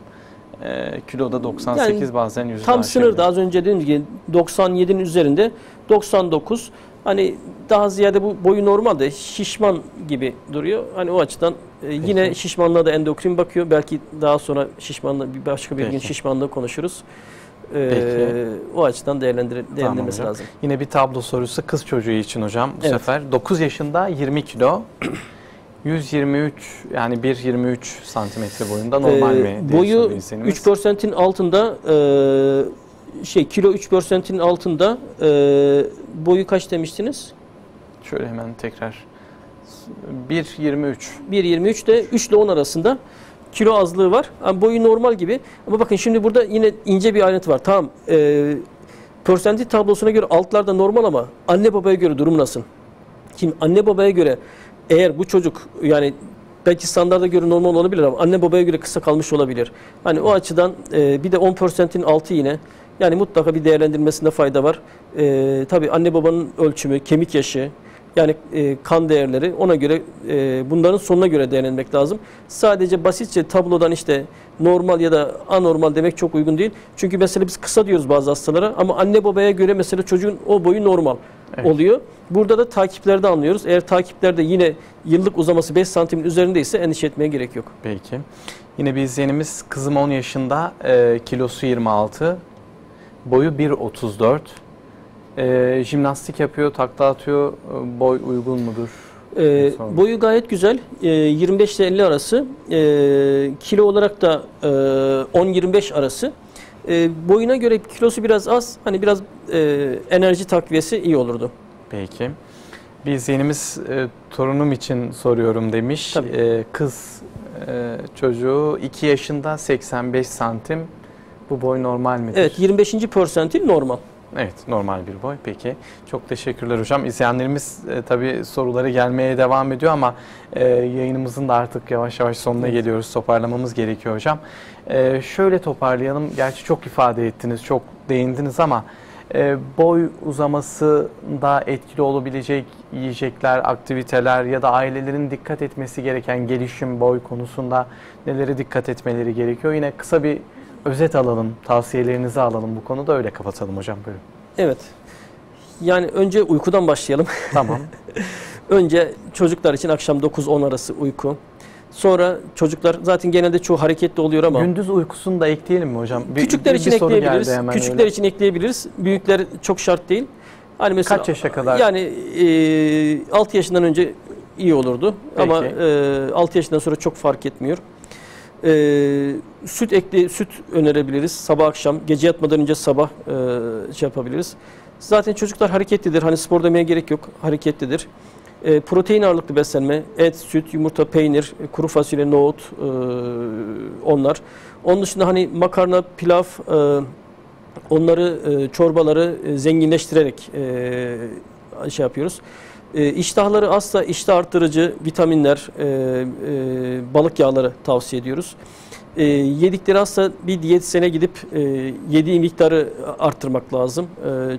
Kiloda 98 yani bazen 100. Tam sınırda, az önce dediğim gibi 97'nin üzerinde 99. Hani daha ziyade bu boyu normalde şişman gibi duruyor. Hani o açıdan yine şişmanlığa da endokrin bakıyor. Belki daha sonra başka bir gün şişmanlığı konuşuruz. O açıdan değerlendirmesi tamam lazım. Yine bir tablo sorusu kız çocuğu için hocam bu sefer. 9 yaşında 20 kilo. 123 yani 1.23 santimetre boyunda normal mi? Boyu 3 persentin altında kilo 3 persentin altında, boyu kaç demiştiniz? Şöyle hemen tekrar 1.23. 1.23 de 3 ile 10 arasında kilo azlığı var. Yani boyu normal gibi. Ama bakın şimdi burada yine ince bir ayrıntı var. Tamam, persentil tablosuna göre altlarda normal ama anne babaya göre durum nasıl? Şimdi anne babaya göre eğer bu çocuk yani belki standarda göre normal olabilir ama anne babaya göre kısa kalmış olabilir. Hani o açıdan bir de 10 persentin altı yine. Yani mutlaka bir değerlendirmesinde fayda var. Tabii anne babanın ölçümü, kemik yaşı, yani kan değerleri, ona göre bunların sonuna göre değerlendirmek lazım. Sadece basitçe tablodan işte normal ya da anormal demek çok uygun değil. Çünkü mesela biz kısa diyoruz bazı hastalara ama anne babaya göre mesela çocuğun o boyu normal oluyor. Burada da takiplerde anlıyoruz. Eğer takiplerde yine yıllık uzaması 5 santimin üzerindeyse endişe etmeye gerek yok. Peki. Yine bir izleyenimiz, kızım 10 yaşında, kilosu 26, boyu 1.34. Jimnastik yapıyor, takla atıyor. Boy uygun mudur? Boyu gayet güzel. 25 ile 50 arası. Kilo olarak da 10-25 arası. Boyuna göre kilosu biraz az. Hani biraz enerji takviyesi iyi olurdu. Peki. Bir izleyenimiz, torunum için soruyorum demiş. Kız çocuğu 2 yaşında, 85 santim. Bu boy normal midir? Evet, 25. persentil normal. Evet, normal bir boy. Peki. Çok teşekkürler hocam. İzleyenlerimiz tabii soruları gelmeye devam ediyor ama yayınımızın da artık yavaş yavaş sonuna geliyoruz. Toparlamamız gerekiyor hocam. Şöyle toparlayalım. Gerçi çok ifade ettiniz, çok değindiniz ama Boy uzamasında etkili olabilecek yiyecekler, aktiviteler ya da ailelerin dikkat etmesi gereken gelişim boy konusunda nelere dikkat etmeleri gerekiyor? Yine kısa bir özet alalım, tavsiyelerinizi alalım bu konuda, öyle kapatalım hocam. Buyurun. Evet. Yani önce uykudan başlayalım. Tamam. Önce çocuklar için akşam 9-10 arası uyku. Sonra çocuklar zaten genelde çoğu hareketli oluyor ama Gündüz uykusunu da ekleyelim mi hocam? küçükler için soru geldi ekleyebiliriz. hemen Küçükler öyle. için ekleyebiliriz. Büyükler çok şart değil. Hani mesela Kaç yaşa kadar? Yani 6 yaşından önce iyi olurdu. Peki. Ama 6 yaşından sonra çok fark etmiyor. Süt önerebiliriz. Sabah akşam, gece yatmadan önce sabah şey yapabiliriz. Zaten çocuklar hareketlidir. Hani spor demeye gerek yok. Hareketlidir. Protein ağırlıklı beslenme, et, süt, yumurta, peynir, kuru fasulye, nohut, onlar. Onun dışında hani makarna, pilav, onları, çorbaları zenginleştirerek şey yapıyoruz. İştahları asla iştah arttırıcı vitaminler, balık yağları tavsiye ediyoruz. Yedikleri asla bir diyetisyene gidip yediği miktarı arttırmak lazım.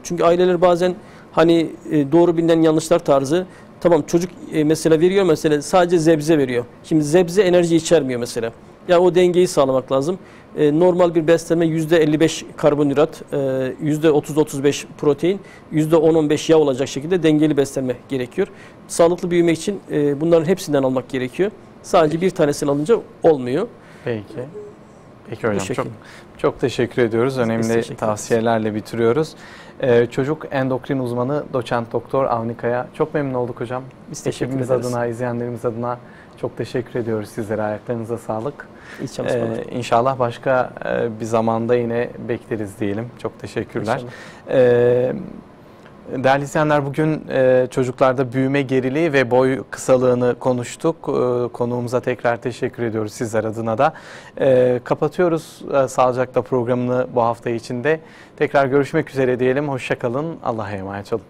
Çünkü aileler bazen hani doğru bilinen yanlışlar tarzı, tamam çocuk mesela veriyor, mesela sadece zebze veriyor. Şimdi zebze enerji içermiyor mesela. Yani o dengeyi sağlamak lazım. Normal bir beslenme %55 karbonhidrat, %30-35 protein, %10-15 yağ olacak şekilde dengeli beslenme gerekiyor. Sağlıklı büyümek için bunların hepsinden almak gerekiyor. Sadece bir tanesini alınca olmuyor. Peki. Peki hocam, şekilde. çok teşekkür ediyoruz. Önemli teşekkür tavsiyelerle bitiriyoruz. Çocuk endokrin uzmanı doçent doktor Avni Kaya. Çok memnun olduk hocam. Biz teşekkür Ekibimiz ederiz. adına, izleyenlerimiz adına çok teşekkür ediyoruz sizlere. Ayaklarınıza sağlık. İyi çalışmalar. İnşallah başka bir zamanda yine bekleriz diyelim. Çok teşekkürler. Değerli izleyenler, bugün çocuklarda büyüme geriliği ve boy kısalığını konuştuk. Konuğumuza tekrar teşekkür ediyoruz sizler adına da. Kapatıyoruz Sağlıcakla programını bu hafta içinde. Tekrar görüşmek üzere diyelim. Hoşça kalın. Allah'a emanet olun.